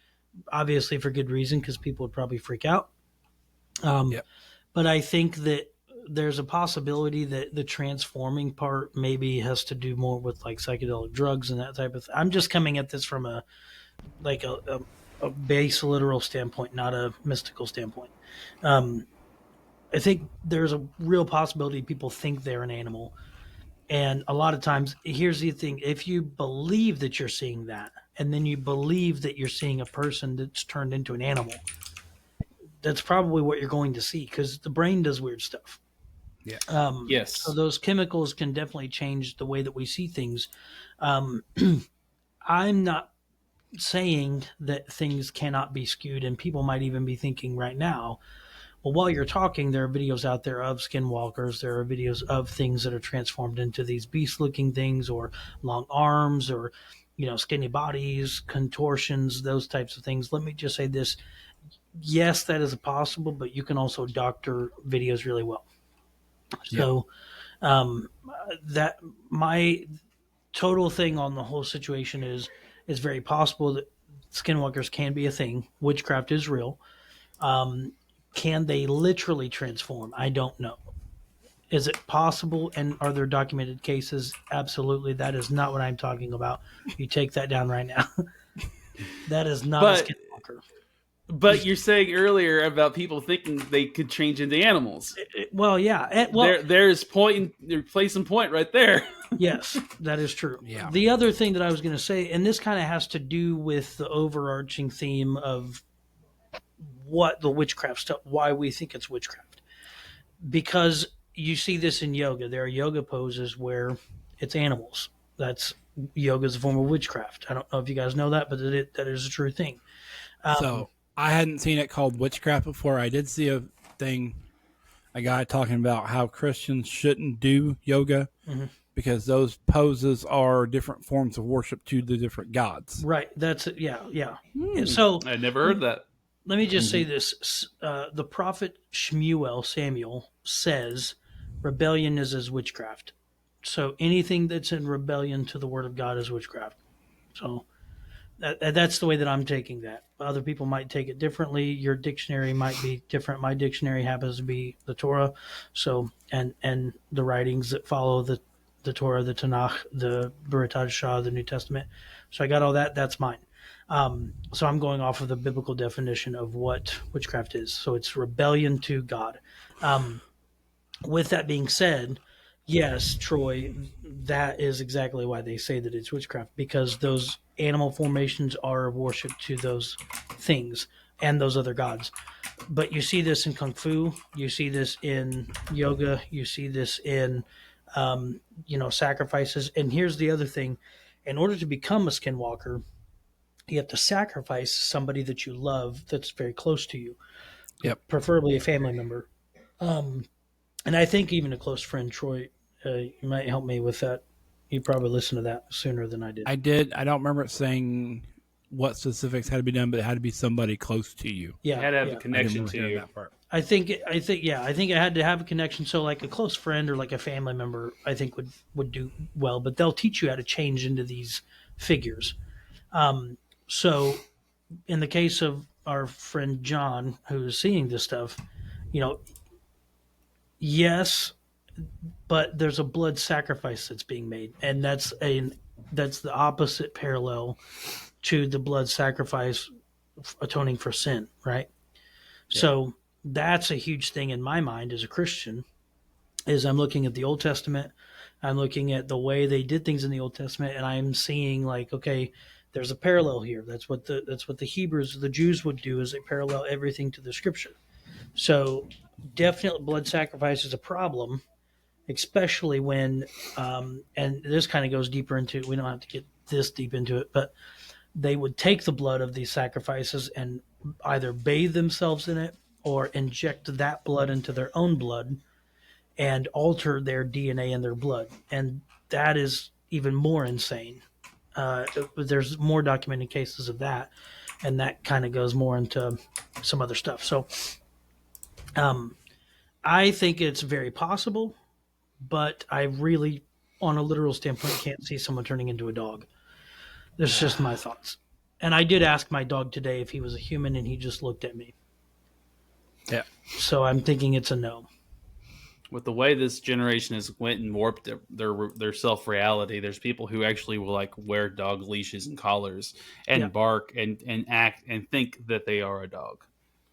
obviously for good reason, because people would probably freak out.
Yep.
But I think that there's a possibility that the transforming part maybe has to do more with like psychedelic drugs and that type of thing. I'm just coming at this from a base literal standpoint, not a mystical standpoint. I think there's a real possibility people think they're an animal. And a lot of times, here's the thing. If you believe that you're seeing that, and then you believe that you're seeing a person that's turned into an animal, that's probably what you're going to see, because the brain does weird stuff.
Yeah.
Yes.
So those chemicals can definitely change the way that we see things. I'm not saying that things cannot be skewed, and people might even be thinking right now, well, while you're talking, there are videos out there of skinwalkers. There are videos of things that are transformed into these beast-looking things, or long arms, or skinny bodies, contortions, those types of things. Let me just say this: yes, that is possible, but you can also doctor videos really well. So, that my total thing on the whole situation is very possible that skinwalkers can be a thing. Witchcraft is real. Can they literally transform? I don't know. Is it possible? And are there documented cases? Absolutely. That is not what I'm talking about. You take that down right now. That is not a skinwalker.
But you're saying earlier about people thinking they could change into animals.
Well, yeah.
There's place and point right there.
Yes, that is true.
Yeah.
The other thing that I was going to say, and this kind of has to do with the overarching theme of what the witchcraft stuff, why we think it's witchcraft. Because you see this in yoga. There are yoga poses where it's animals. Yoga is a form of witchcraft. I don't know if you guys know that, but that is a true thing.
So I hadn't seen it called witchcraft before. I did see a guy talking about how Christians shouldn't do yoga because those poses are different forms of worship to the different gods.
Right. That's it. Yeah. So
I never heard that.
Let me just say this. The prophet Samuel says rebellion is as witchcraft. So anything that's in rebellion to the word of God is witchcraft. So that's the way that I'm taking that. Other people might take it differently. Your dictionary might be different. My dictionary happens to be the Torah. So, and the writings that follow the Torah, the Tanakh, the Brit Hadashah, the New Testament. So I got all that. That's mine. So I'm going off of the biblical definition of what witchcraft is. So it's rebellion to God. With that being said, yes, Troy, that is exactly why they say that it's witchcraft, because those animal formations are worship to those things and those other gods. But you see this in Kung Fu, you see this in yoga, you see this in, sacrifices. And here's the other thing. In order to become a skinwalker, you have to sacrifice somebody that you love that's very close to you.
Yep.
Preferably a family member. And I think even a close friend, Troy, you might help me with that. You probably listened to that sooner than I did.
I did. I don't remember it saying what specifics had to be done, but it had to be somebody close to you.
Yeah,
you had to have a connection to you.
That part.
I think it had to have a connection. So like a close friend or like a family member, I think would do well. But they'll teach you how to change into these figures. So in the case of our friend John, who's seeing this stuff, yes, but there's a blood sacrifice that's being made, and that's the opposite parallel to the blood sacrifice atoning for sin, right? Yeah. So that's a huge thing in my mind as a Christian. Is I'm looking at the Old Testament, I'm looking at the way they did things in the Old Testament, and I'm seeing like, okay, there's a parallel here. That's what the Hebrews, the Jews would do, is they parallel everything to the Scripture. So definitely, blood sacrifice is a problem, especially when, and this kind of goes deeper into. We don't have to get this deep into it, but they would take the blood of these sacrifices and either bathe themselves in it or inject that blood into their own blood and alter their DNA in their blood. And that is even more insane. There's more documented cases of that, and that kind of goes more into some other stuff. So I think it's very possible, but I really, on a literal standpoint, can't see someone turning into a dog. That's just my thoughts. And I did ask my dog today if he was a human, and he just looked at me.
Yeah.
So I'm thinking it's a no.
With the way this generation has went and warped their self reality, there's people who actually will like wear dog leashes and collars and bark and act and think that they are a dog.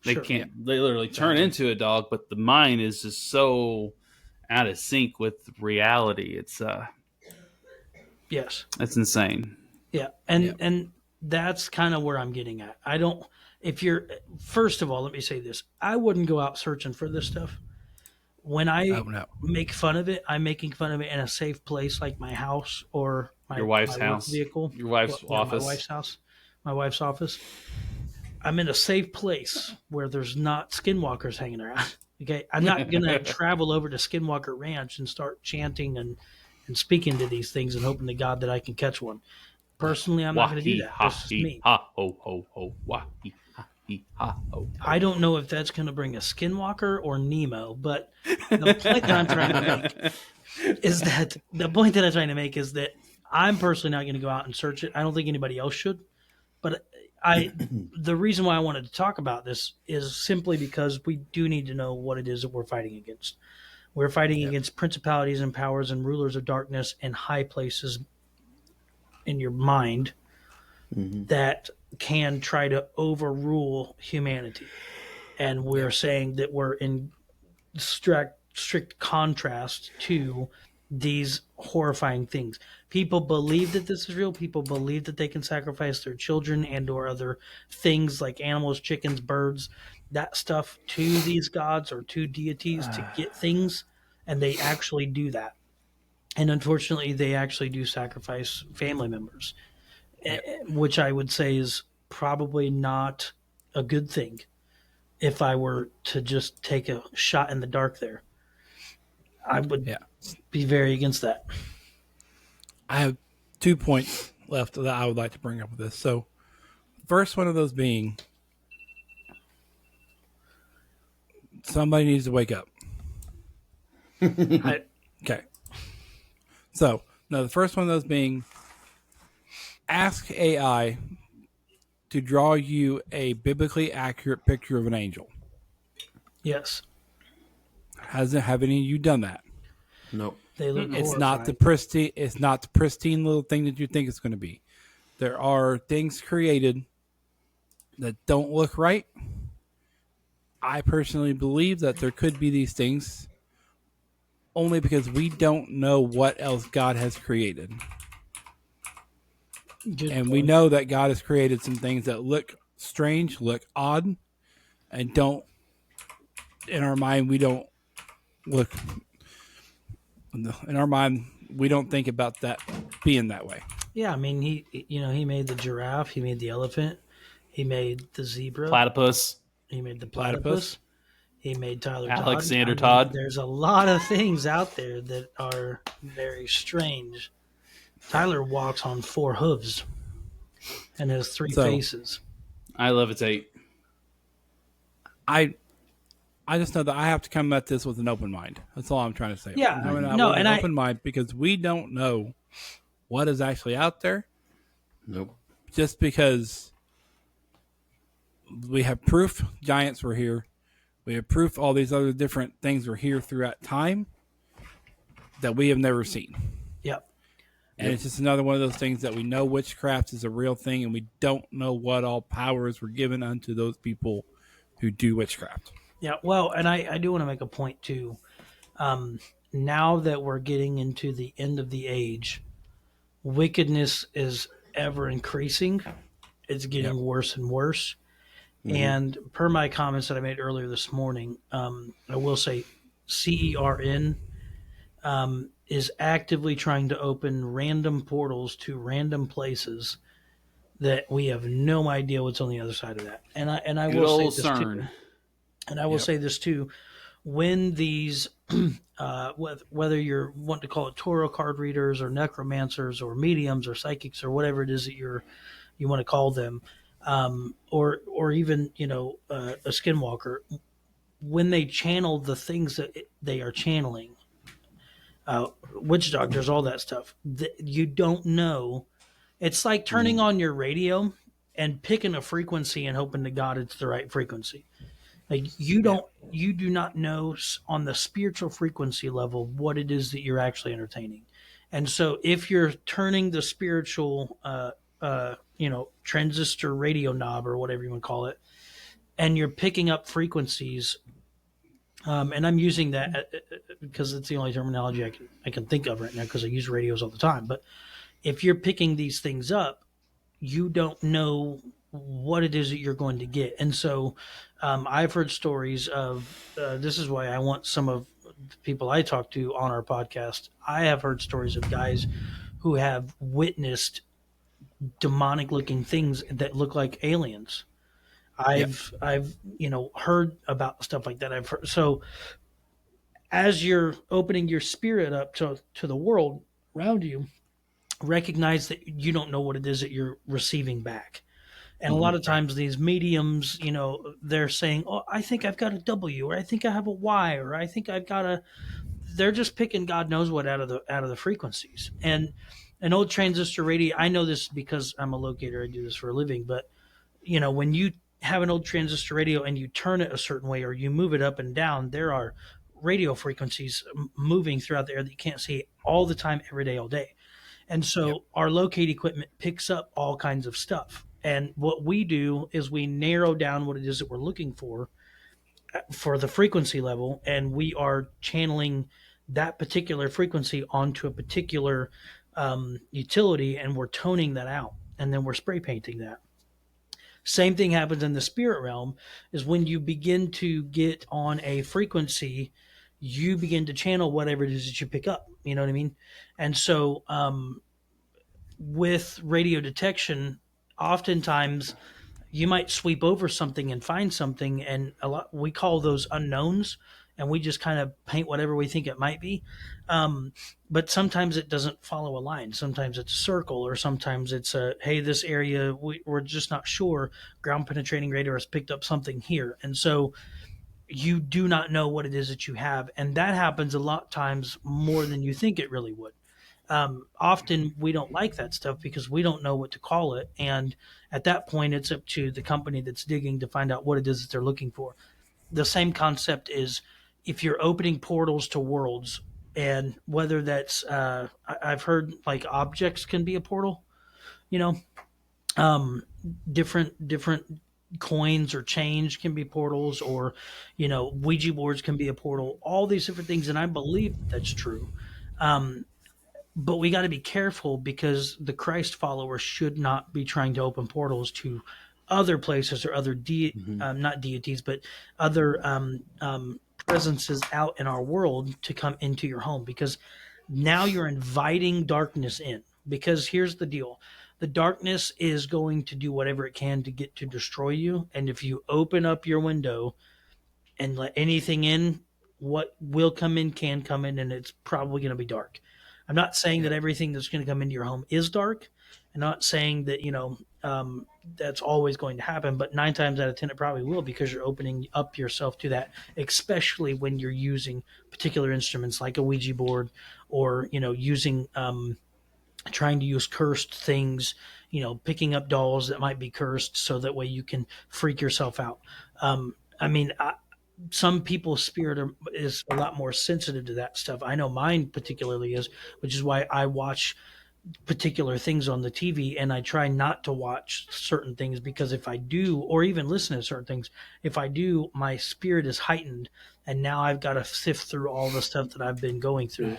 They can't. They literally turn into a dog, but the mind is just so out of sync with reality. It's
yes,
it's insane.
Yeah, and that's kind of where I'm getting at. I don't. If you're, first of all, let me say this: I wouldn't go out searching for this stuff. When I make fun of it, I'm making fun of it in a safe place like my house or
your wife's house,
vehicle,
your wife's office,
my wife's house, my wife's office. I'm in a safe place where there's not skinwalkers hanging around. Okay, I'm not gonna travel over to Skinwalker Ranch and start chanting and speaking to these things and hoping to God that I can catch one. Personally, I'm not going to do that. That's just me. I don't know if that's going to bring a Skinwalker or Nemo, but the point that I'm trying to make is that I'm personally not going to go out and search it. I don't think anybody else should. But the reason why I wanted to talk about this is simply because we do need to know what it is that we're fighting against. We're fighting against principalities and powers and rulers of darkness in high places in your mind that can try to overrule humanity. And we're saying that we're in strict contrast to these horrifying things. People believe that this is real. People believe that they can sacrifice their children and or other things like animals, chickens, birds, that stuff to these gods or to deities to get things. And they actually do that. And unfortunately, they actually do sacrifice family members, which I would say is probably not a good thing if I were to just take a shot in the dark there. I would be very against that.
I have 2 points left that I would like to bring up with this. So, first one of those being somebody needs to wake up. Okay. So, now the first one of those being ask AI to draw you a biblically accurate picture of an angel.
Yes.
Have any of you done that?
Nope.
They look
It's not the pristine little thing that you think it's going to be. There are things created that don't look right. I personally believe that there could be these things only because we don't know what else God has created.
Good
and
point.
We know that God has created some things that look strange, look odd, and don't, in our mind, we don't look, in our mind, we don't think about that being that way.
Yeah, I mean, he made the giraffe, he made the elephant, he made the zebra.
Platypus.
He made the platypus. He made
Alexander Todd.
There's a lot of things out there that are very strange. Tyler walks on 4 hooves and has 3 faces.
I levitate.
I just know that I have to come at this with an open mind. That's all I'm trying to say.
Yeah,
an open mind because we don't know what is actually out there.
Nope.
Just because we have proof giants were here. We have proof all these other different things were here throughout time that we have never seen.
Yep.
And it's just another one of those things that we know witchcraft is a real thing, and we don't know what all powers were given unto those people who do witchcraft.
Yeah. Well, and I do want to make a point too. Now that we're getting into the end of the age, wickedness is ever increasing. It's getting worse and worse. And per my comments that I made earlier this morning, I will say CERN is actively trying to open random portals to random places that we have no idea what's on the other side of that. And I
Good
will say
old
this
CERN.
too. And I will say this too. When these, whether you're wanting to call it tarot card readers or necromancers or mediums or psychics or whatever it is that you want to call them, or even a skinwalker, when they channel the things that they are channeling, witch doctors, all that stuff, you don't know. It's like turning on your radio and picking a frequency and hoping to God it's the right frequency. Like you do not know on the spiritual frequency level what it is that you're actually entertaining. And so if you're turning the spiritual, transistor radio knob or whatever you want to call it, and you're picking up frequencies, and I'm using that because it's the only terminology I can think of right now because I use radios all the time. But if you're picking these things up, you don't know what it is that you're going to get. And so I've heard stories of this is why I want some of the people I talk to on our podcast. I have heard stories of guys who have witnessed demonic looking things that look like aliens. I've heard about stuff like that. I've heard, so as you're opening your spirit up to the world around you, recognize that you don't know what it is that you're receiving back. And a lot of times these mediums, they're saying, "Oh, I think I've got a W, or I think I have a Y, or I think I've got a." They're just picking God knows what out of the frequencies. And an old transistor radio. I know this because I'm a locator. I do this for a living. But when you have an old transistor radio and you turn it a certain way or you move it up and down, there are radio frequencies moving throughout the air that you can't see all the time, every day, all day. And so our locate equipment picks up all kinds of stuff. And what we do is we narrow down what it is that we're looking for the frequency level, and we are channeling that particular frequency onto a particular utility, and we're toning that out, and then we're spray painting that. Same thing happens in the spirit realm, is when you begin to get on a frequency, you begin to channel whatever it is that you pick up. You know what I mean? And so with radio detection, oftentimes you might sweep over something and find something, and we call those unknowns, and we just kind of paint whatever we think it might be. But sometimes it doesn't follow a line. Sometimes it's a circle, or sometimes it's hey, this area, we're just not sure. Ground penetrating radar has picked up something here. And so you do not know what it is that you have. And that happens a lot of times more than you think it really would. Often we don't like that stuff because we don't know what to call it. And at that point, it's up to the company that's digging to find out what it is that they're looking for. The same concept is if you're opening portals to worlds, and whether that's, I've heard like objects can be a portal, different coins or change can be portals, or, Ouija boards can be a portal, all these different things. And I believe that's true. But we got to be careful because the Christ followers should not be trying to open portals to other places or other not deities, but other presences out in our world to come into your home, because now you're inviting darkness in. Because here's the deal. The darkness is going to do whatever it can to get to destroy you. And if you open up your window and let anything in, what will come in can come in, and it's probably going to be dark. I'm not saying that everything that's going to come into your home is dark. I'm not saying that, that's always going to happen, but 9 times out of 10, it probably will, because you're opening up yourself to that, especially when you're using particular instruments like a Ouija board, or, using, trying to use cursed things picking up dolls that might be cursed so that way you can freak yourself out. I mean, some people's spirit is a lot more sensitive to that stuff. I know mine particularly is, which is why I watch particular things on the TV, and I try not to watch certain things, because if I do, or even listen to certain things, if I do, my spirit is heightened, and now I've got to sift through all the stuff that I've been going through.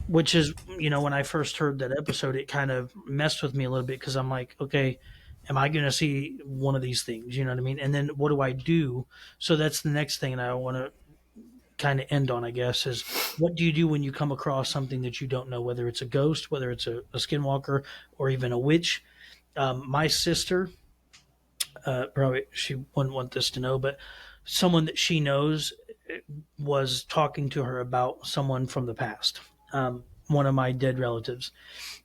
Which is, when I first heard that episode, it kind of messed with me a little bit, because I'm like, okay, am I going to see one of these things? You know what I mean? And then what do I do? So that's the next thing that I want to kind of end on, I guess, is what do you do when you come across something that you don't know, whether it's a ghost, whether it's a skinwalker, or even a witch. My sister, probably she wouldn't want this to know, but someone that she knows was talking to her about someone from the past, one of my dead relatives.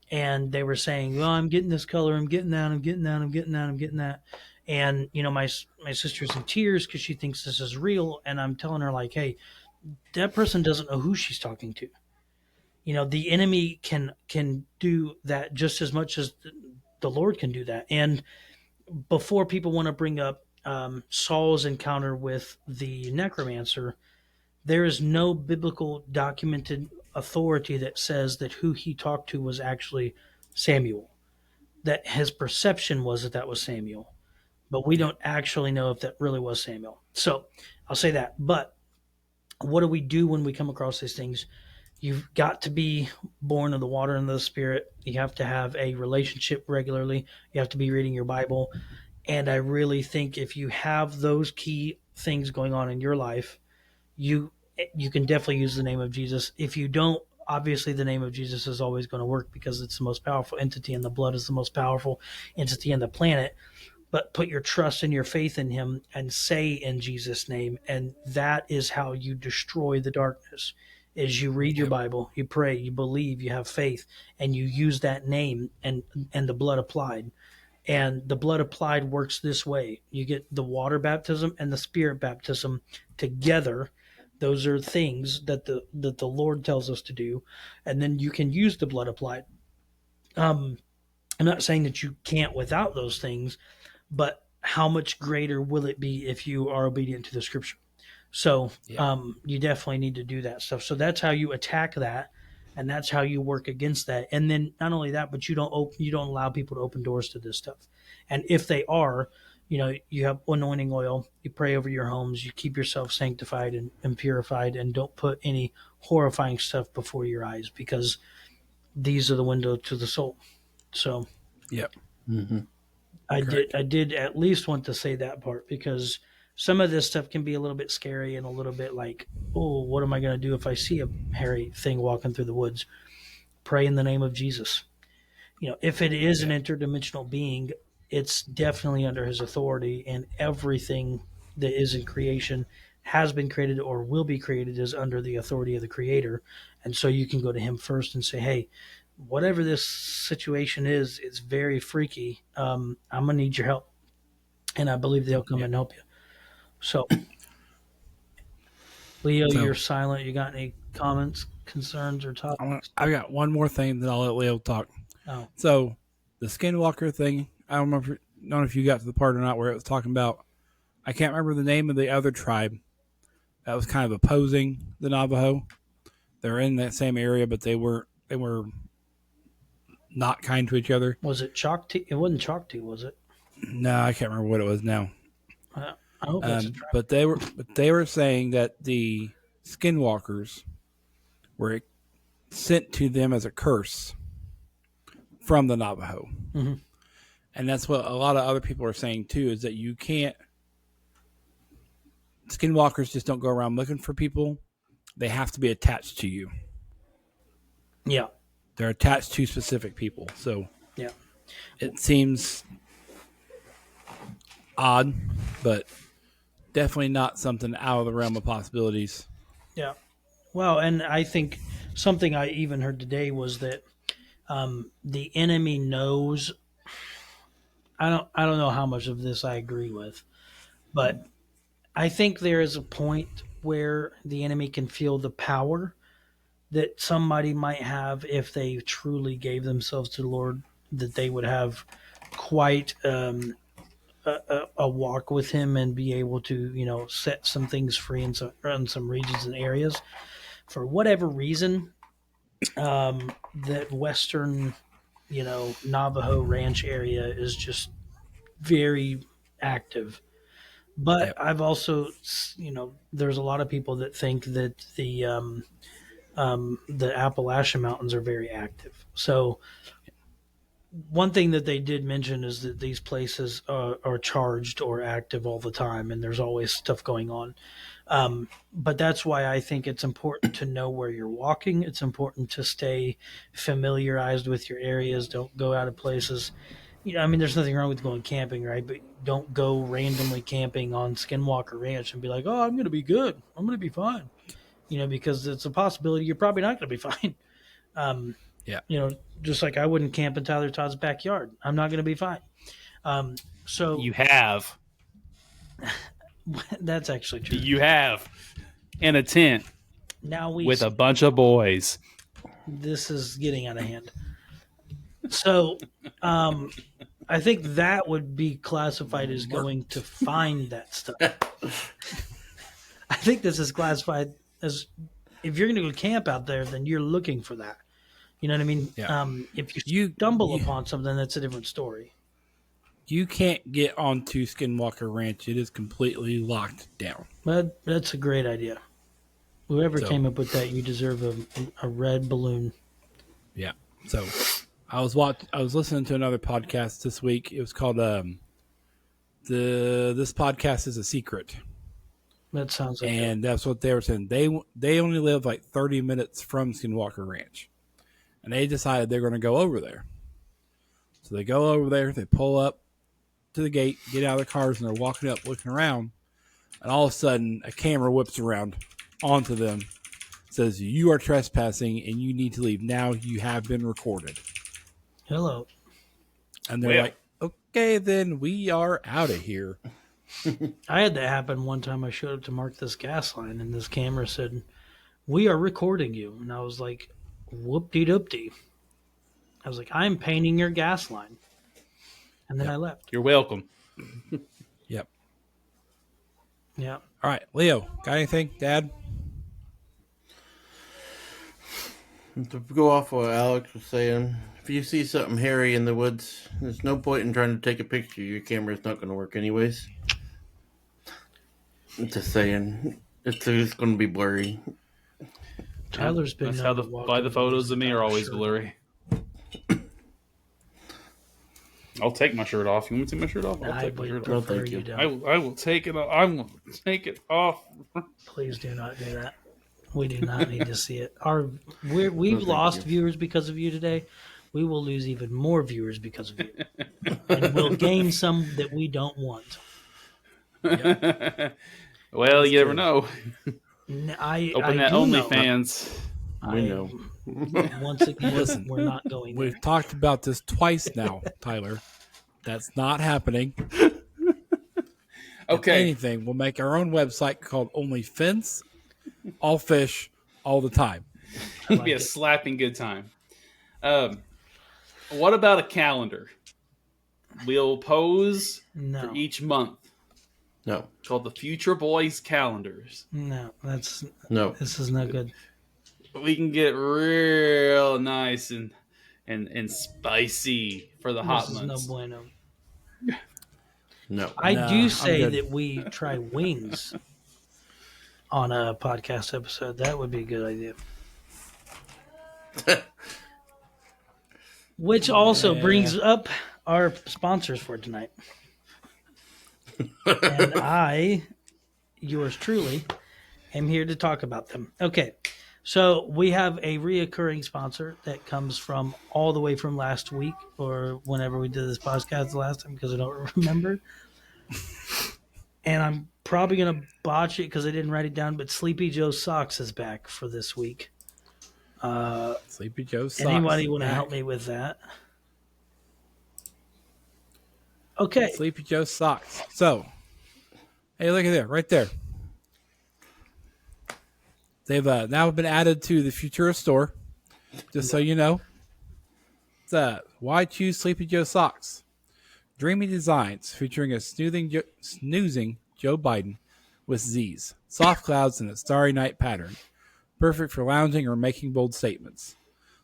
And they were saying, well, I'm getting this color, I'm getting that, I'm getting that, I'm getting that, I'm getting that. And, my sister's in tears because she thinks this is real. And I'm telling her, like, hey, that person doesn't know who she's talking to. The enemy can do that just as much as the Lord can do that. And before people want to bring up Saul's encounter with the necromancer, there is no biblical documented authority that says that who he talked to was actually Samuel. That his perception was that was Samuel, but we don't actually know if that really was Samuel. So I'll say that. But what do we do when we come across these things? You've got to be born of the water and the spirit. You have to have a relationship regularly. You have to be reading your Bible. And I really think if you have those key things going on in your life, you can definitely use the name of Jesus. If you don't, obviously the name of Jesus is always going to work, because it's the most powerful entity, and the blood is the most powerful entity on the planet. But put your trust and your faith in him and say in Jesus' name, and that is how you destroy the darkness. Is you read your Bible, you pray, you believe, you have faith, and you use that name and the blood applied. And the blood applied works this way. You get the water baptism and the spirit baptism together. Those are things that the Lord tells us to do. And then you can use the blood applied. I'm not saying that you can't without those things, but how much greater will it be if you are obedient to the scripture? So you definitely need to do that stuff. So that's how you attack that, and that's how you work against that. And then not only that, but you don't allow people to open doors to this stuff. And if they are, you have anointing oil, you pray over your homes, you keep yourself sanctified and purified, and don't put any horrifying stuff before your eyes, because these are the window to the soul. So
Yep.
Mm-hmm.
I did at least want to say that part, because some of this stuff can be a little bit scary and a little bit like, oh, what am I going to do if I see a hairy thing walking through the woods? Pray in the name of Jesus. If it is an interdimensional being, it's definitely under his authority, and everything that is in creation has been created or will be created is under the authority of the creator. And so you can go to him first and say, hey, whatever this situation is, it's very freaky. I'm going to need your help. And I believe they'll come and help you. So, Leo, you're silent. You got any comments, concerns, or topics?
I got one more thing, then I'll let Leo talk.
Oh.
So, the Skinwalker thing, I don't know if you got to the part or not where it was talking about, I can't remember the name of the other tribe that was kind of opposing the Navajo. They're in that same area, but they were not kind to each other.
Was it Choctaw? It wasn't Choctaw, was it?
No, I can't remember what it was now.
I hope that's a tribe.
But they were saying that the Skinwalkers were sent to them as a curse from the Navajo.
Mm-hmm.
And that's what a lot of other people are saying too, is that you can't, Skinwalkers just don't go around looking for people. They have to be attached to you.
Yeah.
They're attached to specific people. So
yeah,
it seems odd, but definitely not something out of the realm of possibilities.
Yeah. Well, and I think something I even heard today was that the enemy knows. I don't know how much of this I agree with, but I think there is a point where the enemy can feel the power that somebody might have if they truly gave themselves to the Lord that they would have quite a walk with him and be able to set some things free in some regions and areas. For whatever reason, that western Navajo ranch area is just very active. But
Yep.
I've also, there's a lot of people that think that the Appalachian Mountains are very active. So one thing that they did mention is that these places are charged or active all the time, and there's always stuff going on. But that's why I think it's important to know where you're walking. It's important to stay familiarized with your areas. Don't go out of places. I mean, there's nothing wrong with going camping, right? But don't go randomly camping on Skinwalker Ranch and be like, "Oh, I'm going to be good. I'm going to be fine," because it's a possibility you're probably not going to be fine.
Yeah.
Just like I wouldn't camp in Tyler Todd's backyard. I'm not going to be fine. So
You have.
that's actually true.
You have. In a tent
Now
with a bunch of boys.
This is getting out of hand. So, I think that would be classified as going to find that stuff. I think this is classified as if you're going to go camp out there, then you're looking for that. You know what I mean?
Yeah.
If you stumble upon something, that's a different story.
You can't get onto Skinwalker Ranch. It is completely locked down.
But that's a great idea. Whoever came up with that, you deserve a red balloon.
Yeah. So I was listening to another podcast this week. It was called This Podcast is a Secret.
That sounds like
And that's what they were saying. They only live like 30 minutes from Skinwalker Ranch. And they decided they're going to go over there. So they go over there, they pull up to the gate, get out of their cars, and they're walking up, looking around. And all of a sudden, a camera whips around onto them, says, "You are trespassing and you need to leave. Now you have been recorded."
Hello.
And they're like, "Okay, then we are out of here."
I had that happen one time. I showed up to mark this gas line, and this camera said, "We are recording you." And I was like, whoop-de-doop-de. I was like, "I'm painting your gas line." And then I left.
You're welcome.
Yep.
Yeah.
All right, Leo, got anything, Dad?
To go off what Alex was saying, if you see something hairy in the woods, there's no point in trying to take a picture. Your camera's not going to work anyways. I'm just saying, it's going to be blurry.
Tyler's been
That's how the photos of me are always blurry. I'll take my shirt off. You want me to take my shirt off? I'll take my shirt off.
thank you.
I will take it off. I will take it off.
Please do not do that. We do not need to see it. We've lost viewers because of you today. We will lose even more viewers because of you. And we'll gain some that we don't want.
Well, you never know.
Open
Open that OnlyFans.
We know.
Once again,
Listen,
we're not going there.
We've talked about this twice now, Tyler. That's not happening. If
Okay.
anything, we'll make our own website called OnlyFence. All fish, all the time.
It'll be a slapping good time. What about a calendar? We'll pose
No.
for each month.
No.
Called the Future Boys Calendars.
No,
No.
this is not good.
We can get real nice and spicy for the hot
This is
months.
no bueno.
No.
I
Nah,
do
I'm
say
good.
that we try wings on a podcast episode. That would be a good idea. Which also brings up our sponsors for tonight. And I, yours truly, am here to talk about them. Okay, so we have a reoccurring sponsor that comes from all the way from last week or whenever we did this podcast the last time because I don't remember. And I'm probably going to botch it because I didn't write it down, but Sleepy Joe Socks is back for this week.
Sleepy Joe Socks.
Anybody want to help me with that? Okay.
Sleepy Joe Socks. So, hey, look at there, right there. They've now been added to the Futura store, just so you know. Why choose Sleepy Joe socks? Dreamy designs featuring a snoozing Joe Biden with Z's, soft clouds, and a starry night pattern. Perfect for lounging or making bold statements.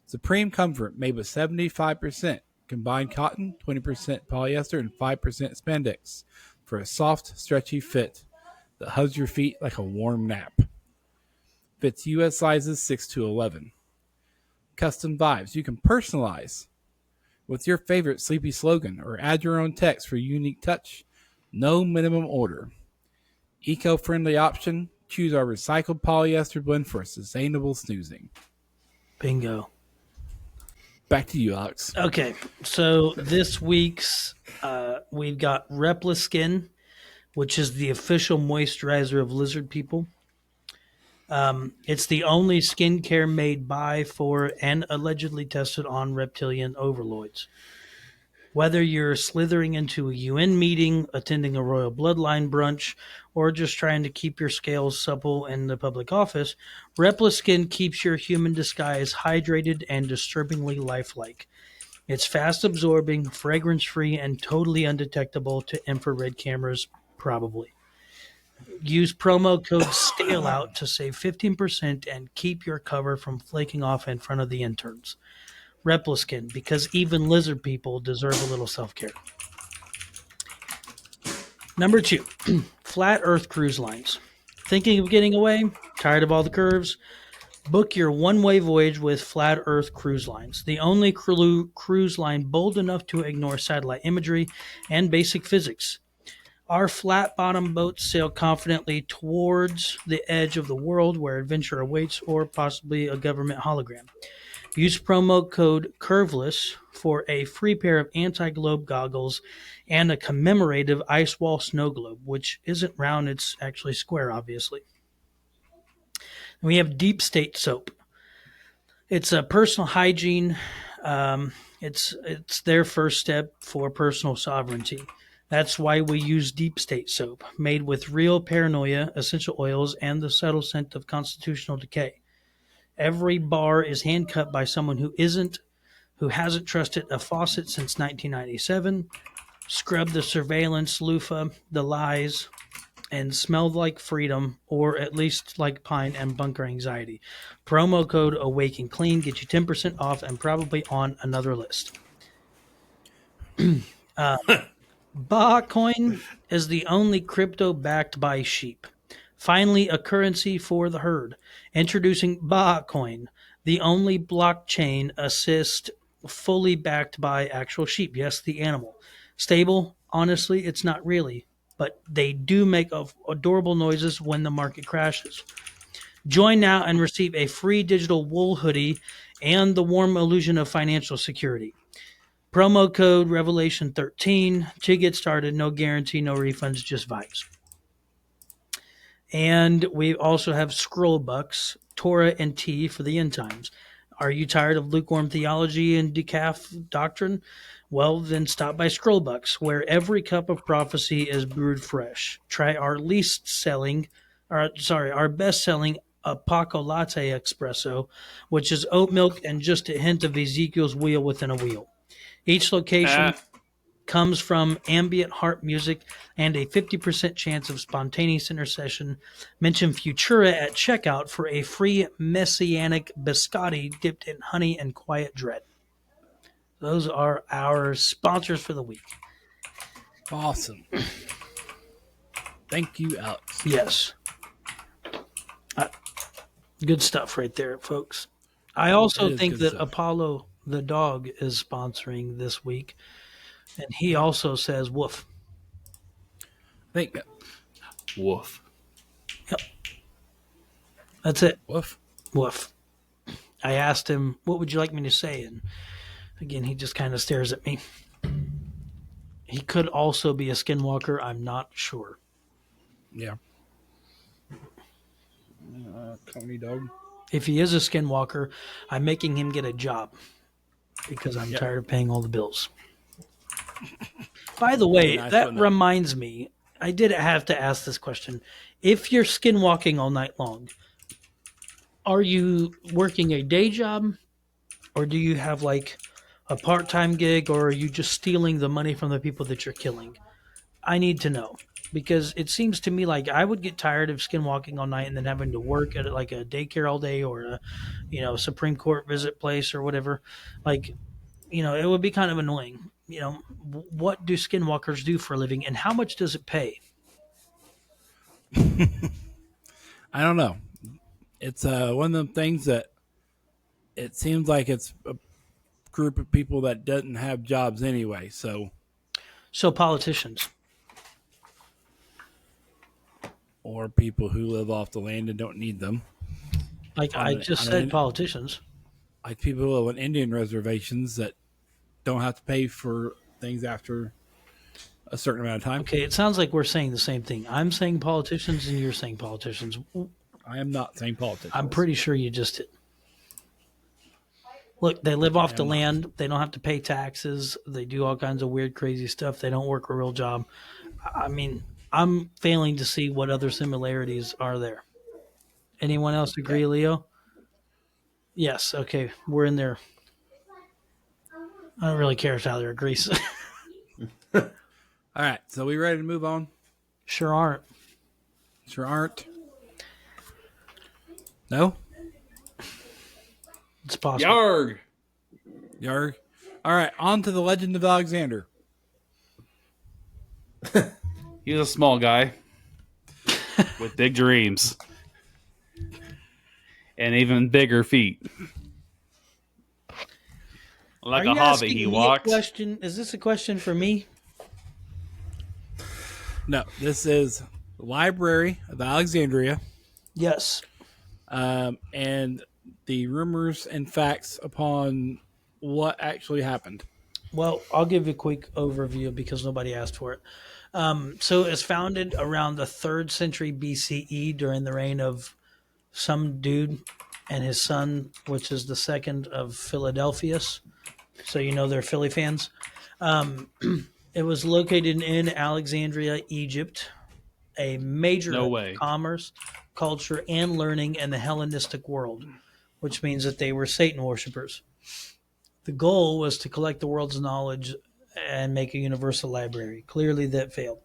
Supreme comfort made with 75% combined cotton, 20% polyester, and 5% spandex for a soft, stretchy fit that hugs your feet like a warm nap. Fits U.S. sizes 6 to 11. Custom vibes you can personalize with your favorite sleepy slogan or add your own text for a unique touch. No minimum order. Eco-friendly option. Choose our recycled polyester blend for sustainable snoozing.
Bingo.
Back to you, Alex.
Okay, so this week's we've got Repliskin, which is the official moisturizer of lizard people. It's the only skincare made by, for, and allegedly tested on reptilian overlords. Whether you're slithering into a UN meeting, attending a royal bloodline brunch, or just trying to keep your scales supple in the public office, Repliskin keeps your human disguise hydrated and disturbingly lifelike. It's fast-absorbing, fragrance-free, and totally undetectable to infrared cameras, probably. Use promo code STALEOUT to save 15% and keep your cover from flaking off in front of the interns. Repliskin, because even lizard people deserve a little self-care. Number 2, Flat Earth Cruise Lines. Thinking of getting away? Tired of all the curves? Book your one-way voyage with Flat Earth Cruise Lines, the only cruise line bold enough to ignore satellite imagery and basic physics. Our flat-bottom boats sail confidently towards the edge of the world where adventure awaits, or possibly a government hologram. Use promo code CURVELESS for a free pair of anti-globe goggles and a commemorative ice wall snow globe, which isn't round, it's actually square, obviously. And we have Deep State Soap. It's a personal hygiene. It's their first step for personal sovereignty. That's why we use Deep State Soap, made with real paranoia, essential oils, and the subtle scent of constitutional decay. Every bar is hand-cut by someone who hasn't trusted a faucet since 1997, scrubbed the surveillance loofah, the lies, and smelled like freedom, or at least like pine and bunker anxiety. Promo code AWAKENCLEAN gets you 10% off and probably on another list. Baha Coin is the only crypto backed by sheep. Finally, a currency for the herd. Introducing Baha Coin, the only blockchain assist fully backed by actual sheep. Yes, the animal. Stable? Honestly, it's not really. But they do make adorable noises when the market crashes. Join now and receive a free digital wool hoodie and the warm illusion of financial security. Promo code Revelation13 to get started. No guarantee, no refunds, just vibes. And we also have Scroll Bucks, Torah and Tea for the end times. Are you tired of lukewarm theology and decaf doctrine? Well, then stop by Scroll Bucks, where every cup of prophecy is brewed fresh. Try our best-selling Apoco Latte Espresso, which is oat milk and just a hint of Ezekiel's wheel within a wheel. Each location comes from ambient harp music and a 50% chance of spontaneous intercession. Mention Futura at checkout for a free messianic biscotti dipped in honey and quiet dread. Those are our sponsors for the week.
Awesome. Thank you, Alex.
Yes. Good stuff right there, folks. I also think that stuff. Apollo the dog is sponsoring this week, and he also says woof.
Think
woof.
Yep. That's it.
Woof.
Woof. I asked him, what would you like me to say? And again, he just kind of stares at me. He could also be a skinwalker. I'm not sure.
Yeah. Coney dog.
If he is a skinwalker, I'm making him get a job because I'm tired of paying all the bills. By the way, that reminds me, I did have to ask this question. If you're skinwalking all night long, are you working a day job, or do you have like a part-time gig, or are you just stealing the money from the people that you're killing? I need to know, because it seems to me like I would get tired of skinwalking all night and then having to work at like a daycare all day, or a, Supreme Court visit place or whatever. Like, it would be kind of annoying. What do skinwalkers do for a living, and how much does it pay?
I don't know. It's one of them things that it seems like it's a group of people that doesn't have jobs anyway.
So politicians.
Or people who live off the land and don't need them.
Like I just said, politicians.
Like people who live on Indian reservations that don't have to pay for things after a certain amount of time.
Okay, it sounds like we're saying the same thing. I'm saying politicians and you're saying politicians.
I am not saying politicians.
I'm pretty sure you just did. Look, they live off the land. They don't have to pay taxes. They do all kinds of weird, crazy stuff. They don't work a real job. I mean, I'm failing to see what other similarities are there. Anyone else agree, Leo? Yes. Okay, we're in there. I don't really care if Tyler agrees.
All right, so we ready to move on?
Sure aren't.
Sure aren't. No?
It's possible.
Yarg.
Yarg. All right, on to the Legend of Alexander.
He's a small guy with big dreams and even bigger feet. Like a hobby, he walks.
Question? Is this a question for me?
No, this is Library of Alexandria.
Yes.
And the rumors and facts upon what actually happened.
Well, I'll give you a quick overview because nobody asked for it. So it's founded around the 3rd century BCE during the reign of some dude and his son, which is the second of Philadelphus. So they're Philly fans. It was located in Alexandria, Egypt, a major commerce, culture, and learning in the Hellenistic world, which means that they were Satan worshippers. The goal was to collect the world's knowledge and make a universal library. Clearly that failed.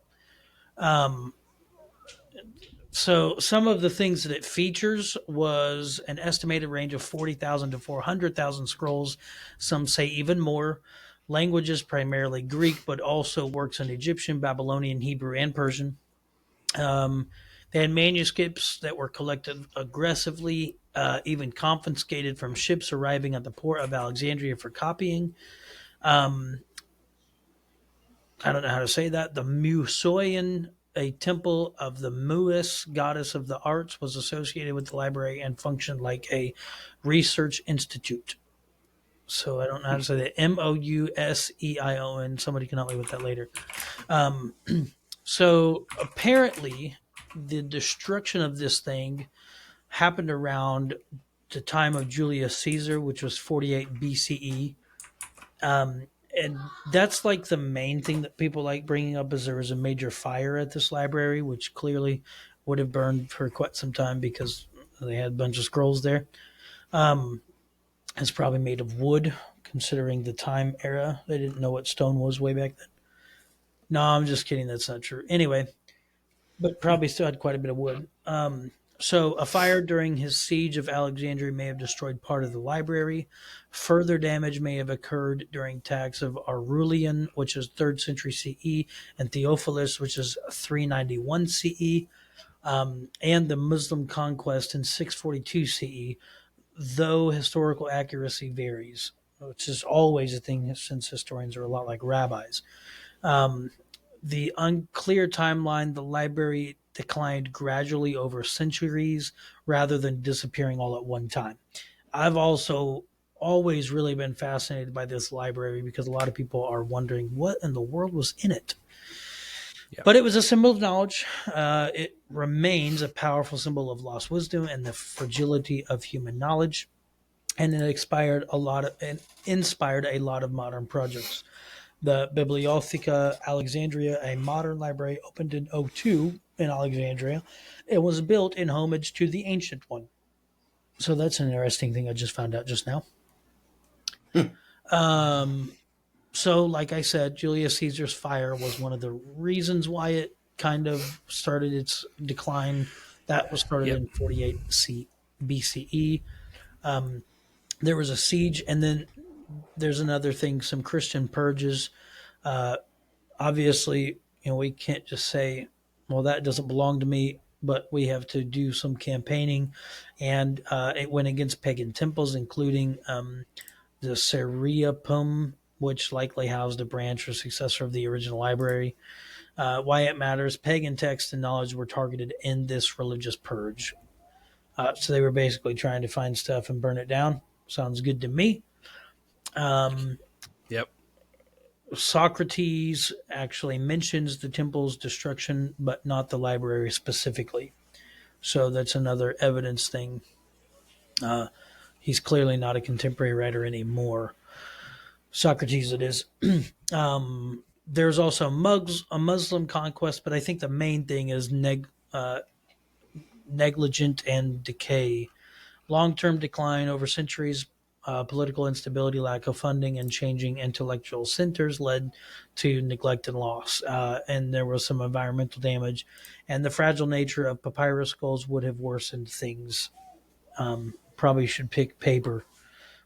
So some of the things that it features was an estimated range of 40,000 to 400,000 scrolls. Some say even more. Languages, primarily Greek, but also works in Egyptian, Babylonian, Hebrew, and Persian. They had manuscripts that were collected aggressively, even confiscated from ships arriving at the port of Alexandria for copying. I don't know how to say that. The Musoian, a temple of the Muis, goddess of the arts, was associated with the library and functioned like a research institute. So I don't know how to say that. Mouseeion. Somebody can help me with that later. So apparently the destruction of this thing happened around the time of Julius Caesar, which was 48 BCE. And that's like the main thing that people like bringing up, is there was a major fire at this library, which clearly would have burned for quite some time because they had a bunch of scrolls there. It's probably made of wood, considering the time era. They didn't know what stone was way back then. No, I'm just kidding. That's not true. Anyway, but probably still had quite a bit of wood. So a fire during his siege of Alexandria may have destroyed part of the library. Further damage may have occurred during attacks of Aurelian, which is 3rd century CE, and Theophilus, which is 391 CE, and the Muslim conquest in 642 CE, though historical accuracy varies, which is always a thing since historians are a lot like rabbis. The unclear timeline, the library declined gradually over centuries rather than disappearing all at one time. I've also always really been fascinated by this library because a lot of people are wondering what in the world was in it. Yep. But it was a symbol of knowledge. It remains a powerful symbol of lost wisdom and the fragility of human knowledge. And it inspired a lot of modern projects. The Bibliotheca Alexandria, a modern library, opened in 2002 in Alexandria. It was built in homage to the ancient one. So that's an interesting thing I just found out just now. So, like I said, Julius Caesar's fire was one of the reasons why it kind of started its decline. That was started
Yep.
in 48 BCE. There was a siege, and then there's another thing, some Christian purges. Obviously, we can't just say, well, that doesn't belong to me, but we have to do some campaigning. And it went against pagan temples, including the Seriapum, which likely housed a branch or successor of the original library. Why it matters, pagan texts and knowledge were targeted in this religious purge. So they were basically trying to find stuff and burn it down. Sounds good to me.
Yep.
Socrates actually mentions the temple's destruction, but not the library specifically. So that's another evidence thing. He's clearly not a contemporary writer anymore. Socrates, it is. There's also a Muslim conquest, but I think the main thing is negligent and decay. Long-term decline over centuries, political instability, lack of funding, and changing intellectual centers led to neglect and loss. And there was some environmental damage, and the fragile nature of papyrus scrolls would have worsened things. Probably should pick paper,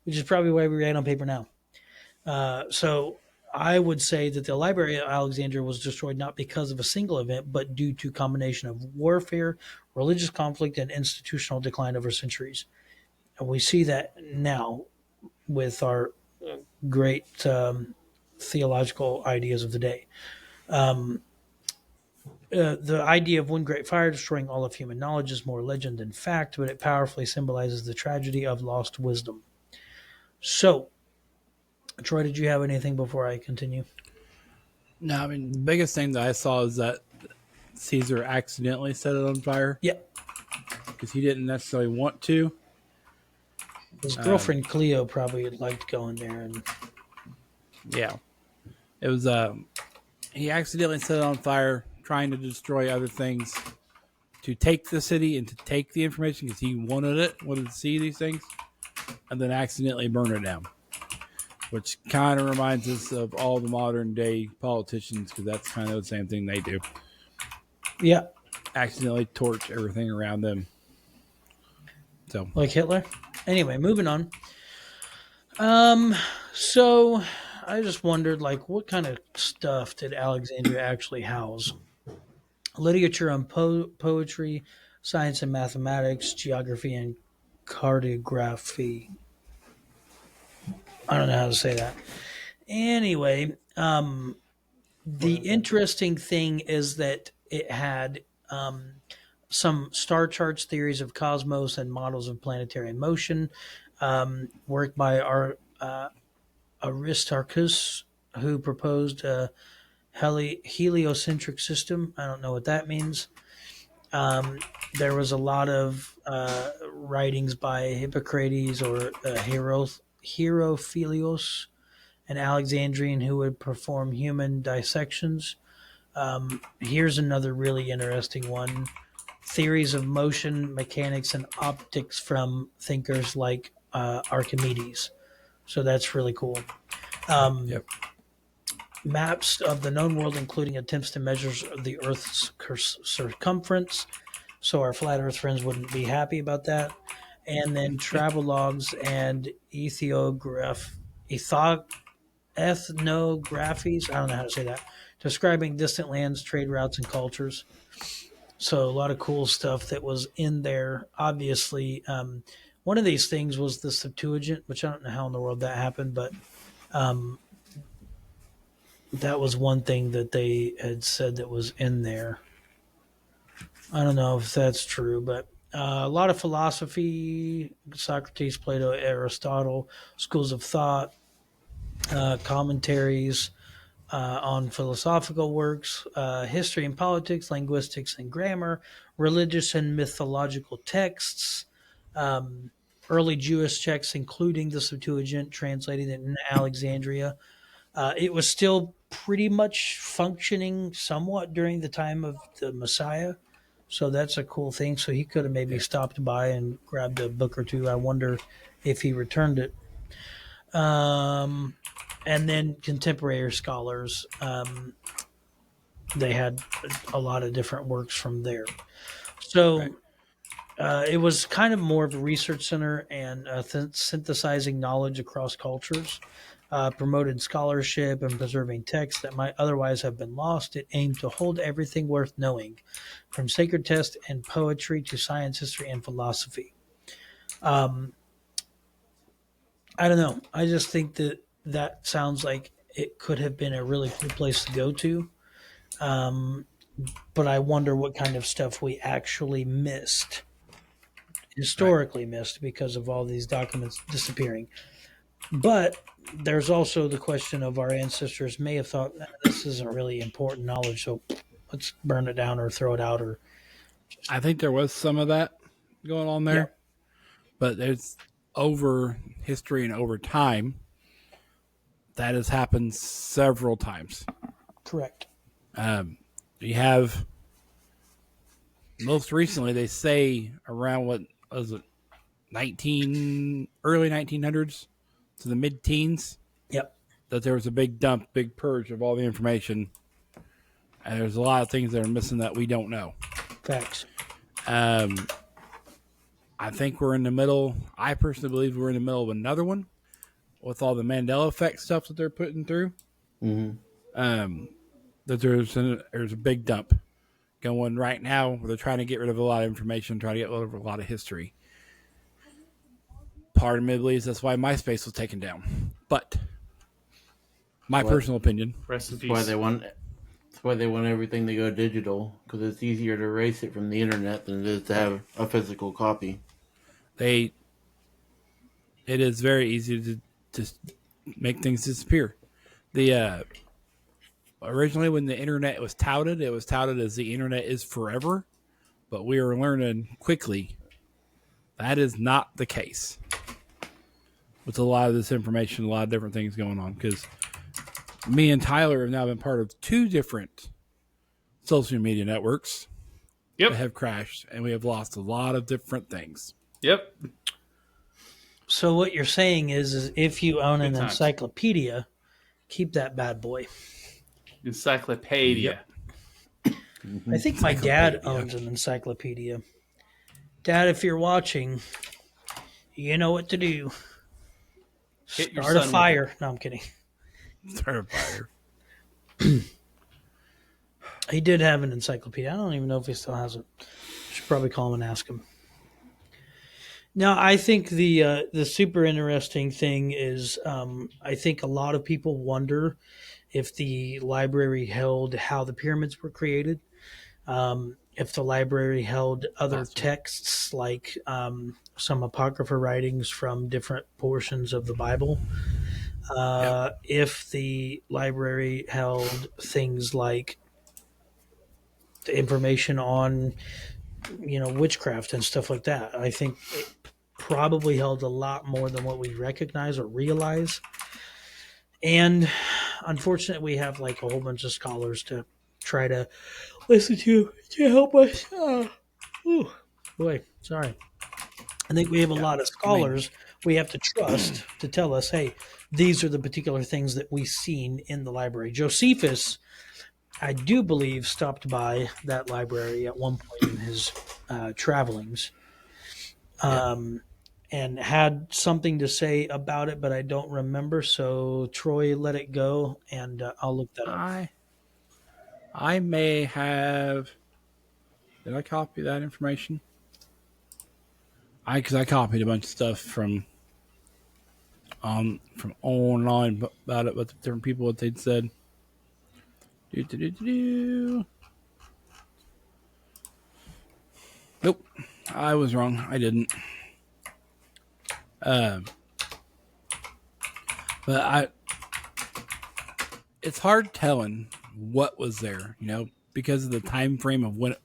which is probably why we ran on paper now. So I would say that the Library of Alexandria was destroyed not because of a single event, but due to a combination of warfare, religious conflict, and institutional decline over centuries. And we see that now with our great theological ideas of the day. The idea of one great fire destroying all of human knowledge is more legend than fact, but it powerfully symbolizes the tragedy of lost wisdom. So, Troy, did you have anything before I continue?
No, I mean, the biggest thing that I saw is that Caesar accidentally set it on fire.
Yeah.
Because he didn't necessarily want to.
His girlfriend Cleo probably liked going there, and
yeah, it was. He accidentally set it on fire, trying to destroy other things, to take the city and to take the information because he wanted to see these things, and then accidentally burn it down. Which kind of reminds us of all the modern day politicians, because that's kind of the same thing they do.
Yeah,
accidentally torch everything around them. So,
like Hitler. Anyway, moving on. So I just wondered, like, what kind of stuff did Alexandria actually house? Literature on poetry, science and mathematics, geography and cartography. I don't know how to say that. Anyway, the interesting thing is that it had some star charts, theories of cosmos, and models of planetary motion, work by Aristarchus, who proposed a heliocentric system. I don't know what that means. There was a lot of writings by Hippocrates or Hierophilios, an Alexandrian who would perform human dissections. Here's another really interesting one. Theories of motion, mechanics, and optics from thinkers like Archimedes. So that's really cool.
yep.
Maps of the known world, including attempts to measure the Earth's circumference. So our flat Earth friends wouldn't be happy about that. And then travelogues and ethnographies. I don't know how to say that. Describing distant lands, trade routes, and cultures. So a lot of cool stuff that was in there. Obviously, one of these things was the Septuagint, which I don't know how in the world that happened, but that was one thing that they had said that was in there. I don't know if that's true, but a lot of philosophy, Socrates, Plato, Aristotle, schools of thought, commentaries on philosophical works, history and politics, linguistics and grammar, religious and mythological texts, early Jewish texts, including the Septuagint, translated in Alexandria. It was still pretty much functioning somewhat during the time of the Messiah. So that's a cool thing. So he could have maybe stopped by and grabbed a book or two. I wonder if he returned it. And then contemporary scholars, they had a lot of different works from there. So it was kind of more of a research center and synthesizing knowledge across cultures, promoted scholarship and preserving texts that might otherwise have been lost. It aimed to hold everything worth knowing, from sacred text and poetry to science, history, and philosophy. Um, I don't know. I just think that sounds like it could have been a really cool place to go to. Um, but I wonder what kind of stuff we actually missed, historically missed, because of all these documents disappearing. But there's also the question of our ancestors may have thought this isn't really important knowledge, so let's burn it down or throw it out. Or
I think there was some of that going on there,
Yeah.
but there's over history and over time that has happened several times.
Correct.
You have most recently they say around what was it, early 1900s to the mid teens,
Yep.
that there was a big dump, big purge of all the information, and there's a lot of things that are missing that we don't know.
Facts.
I think we're in the middle. I personally believe we're in the middle of another one with all the Mandela effect stuff that they're putting through.
Mm-hmm.
That there's a big dump going right now where they're trying to get rid of a lot of information, trying to get rid of a lot of history. Part of me believes that's why MySpace was taken down. But my personal opinion.
Rest in
That's why
peace.
they want. That's why they want everything to go digital, because it's easier to erase it from the internet than it is to have a physical copy.
It is very easy to make things disappear. Originally when the internet was touted, it was touted as the internet is forever, but we are learning quickly that is not the case. With a lot of this information, a lot of different things going on, because me and Tyler have now been part of 2 different social media networks that have crashed, and we have lost a lot of different things.
Yep.
So what you're saying is if you own an
Good times.
encyclopedia, keep that bad boy.
Encyclopedia.
I think my dad owns an encyclopedia. Dad, if you're watching, you know what to do.
Hit your
Start a
son with
fire. No, I'm kidding.
Start a fire.
He did have an encyclopedia. I don't even know if he still has it. Should probably call him and ask him. Now, I think the super interesting thing is I think a lot of people wonder if the library held how the pyramids were created, if the library held other texts like some apocryphal writings from different portions of the Bible, if the library held things like the information on witchcraft and stuff like that. I think it probably held a lot more than what we recognize or realize. And unfortunately, we have like a whole bunch of scholars to try to listen to help us. Ooh, boy, sorry. I think we have a lot of scholars we have to trust to tell us, hey, these are the particular things that we've seen in the library. Josephus, I do believe, stopped by that library at one point in his travelings and had something to say about it, but I don't remember. So, Troy, let it go, and I'll look that up.
I may have. Did I copy that information? Because I copied a bunch of stuff from online about it, with different people what they'd said. Nope, I was wrong. I didn't. But it's hard telling what was there, because of the time frame of when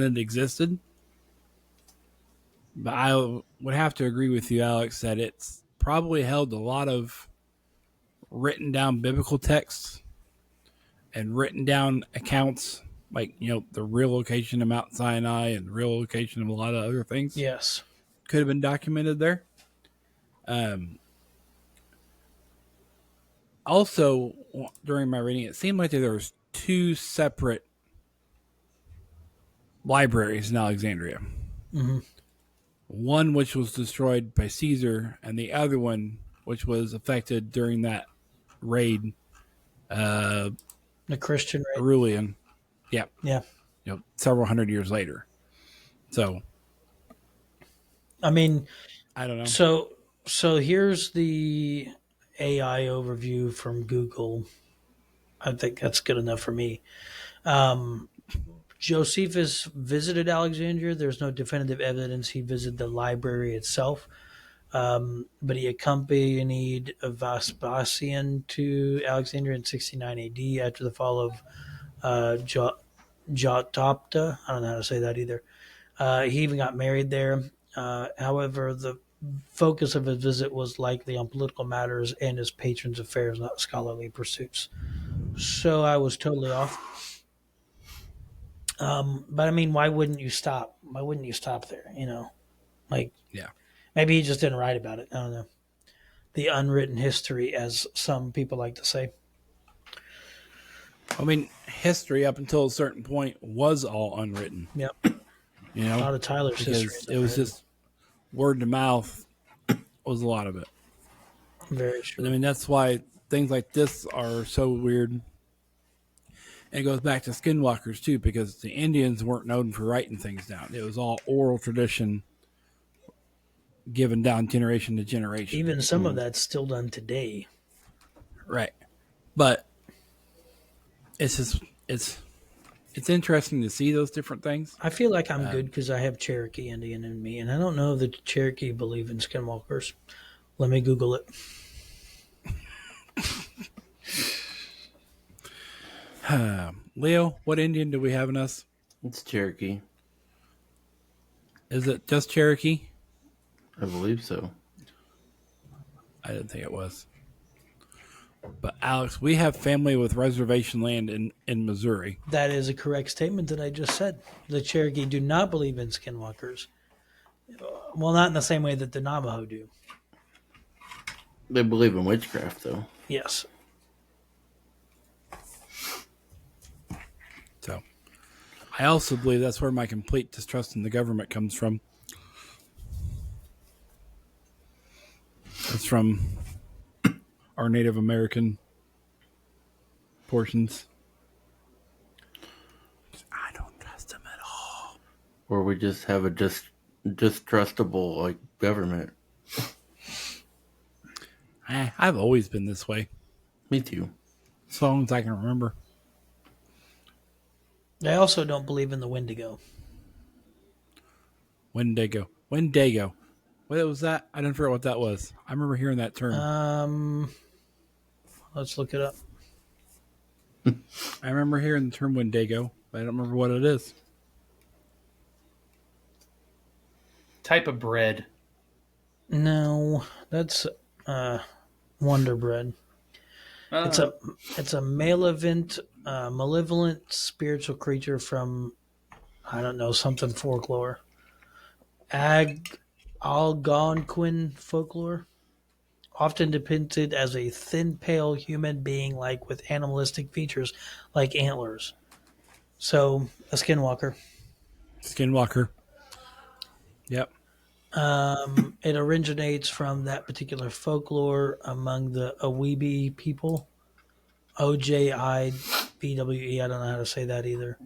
it existed. But I would have to agree with you, Alex, that it's probably held a lot of written down biblical texts and written down accounts, like, the real location of Mount Sinai and the real location of a lot of other things.
Yes.
Could have been documented there. Also, during my reading, it seemed like there was two separate libraries in Alexandria.
Mm-hmm.
One which was destroyed by Caesar, and the other one which was affected during that raid,
The Christian race.
Aurelian. Yeah,
Yeah.
several hundred years later. So
I mean,
I don't know.
so here's the AI overview from Google. I think that's good enough for me. Josephus visited Alexandria. There's no definitive evidence he visited the library itself, but he accompanied Vespasian to Alexandria in 69 AD after the fall of Jotapta. I don't know how to say that either. He even got married there. However, the focus of his visit was likely on political matters and his patron's affairs, not scholarly pursuits. So I was totally off. But I mean, why wouldn't you stop? Why wouldn't you stop there? Like
Yeah.
maybe he just didn't write about it. I don't know. The unwritten history, as some people like to say.
I mean, history up until a certain point was all unwritten.
Yep.
You
A
know,
lot of Tyler's history.
because it was just word to mouth was a lot of it.
Very true.
And I mean, that's why things like this are so weird. And it goes back to skinwalkers too, because the Indians weren't known for writing things down. It was all oral tradition given down generation to generation.
Even some of that's still done today.
Right. But it's just it's interesting to see those different things.
I feel like I'm good because I have Cherokee Indian in me, and I don't know if the Cherokee believe in skinwalkers. Let me Google it.
Leo, what Indian do we have in us?
It's Cherokee.
Is it just Cherokee?
I believe so.
I didn't think it was. But Alex, we have family with reservation land in Missouri.
That is a correct statement that I just said. The Cherokee do not believe in skinwalkers. Well, not in the same way that the Navajo do.
They believe in witchcraft, though.
Yes.
So I also believe that's where my complete distrust in the government comes from. It's from our Native American portions. I don't trust them at all.
Or we just have a distrustable government.
I've always been this way,
Me too.
as long as I can remember.
They also don't believe in the Wendigo.
Wendigo. What was that? I didn't forget what that was. I remember hearing that term.
Let's look it up.
I remember hearing the term Wendigo, but I don't remember what it is.
Type of bread.
No, that's Wonder Bread. It's a malevolent spiritual creature from, I don't know, something folklore. Algonquin folklore, often depicted as a thin, pale human being with animalistic features like antlers. So, a skinwalker.
Skinwalker. Yep.
It originates from that particular folklore among the Awebi people. OJIBWE. I don't know how to say that either.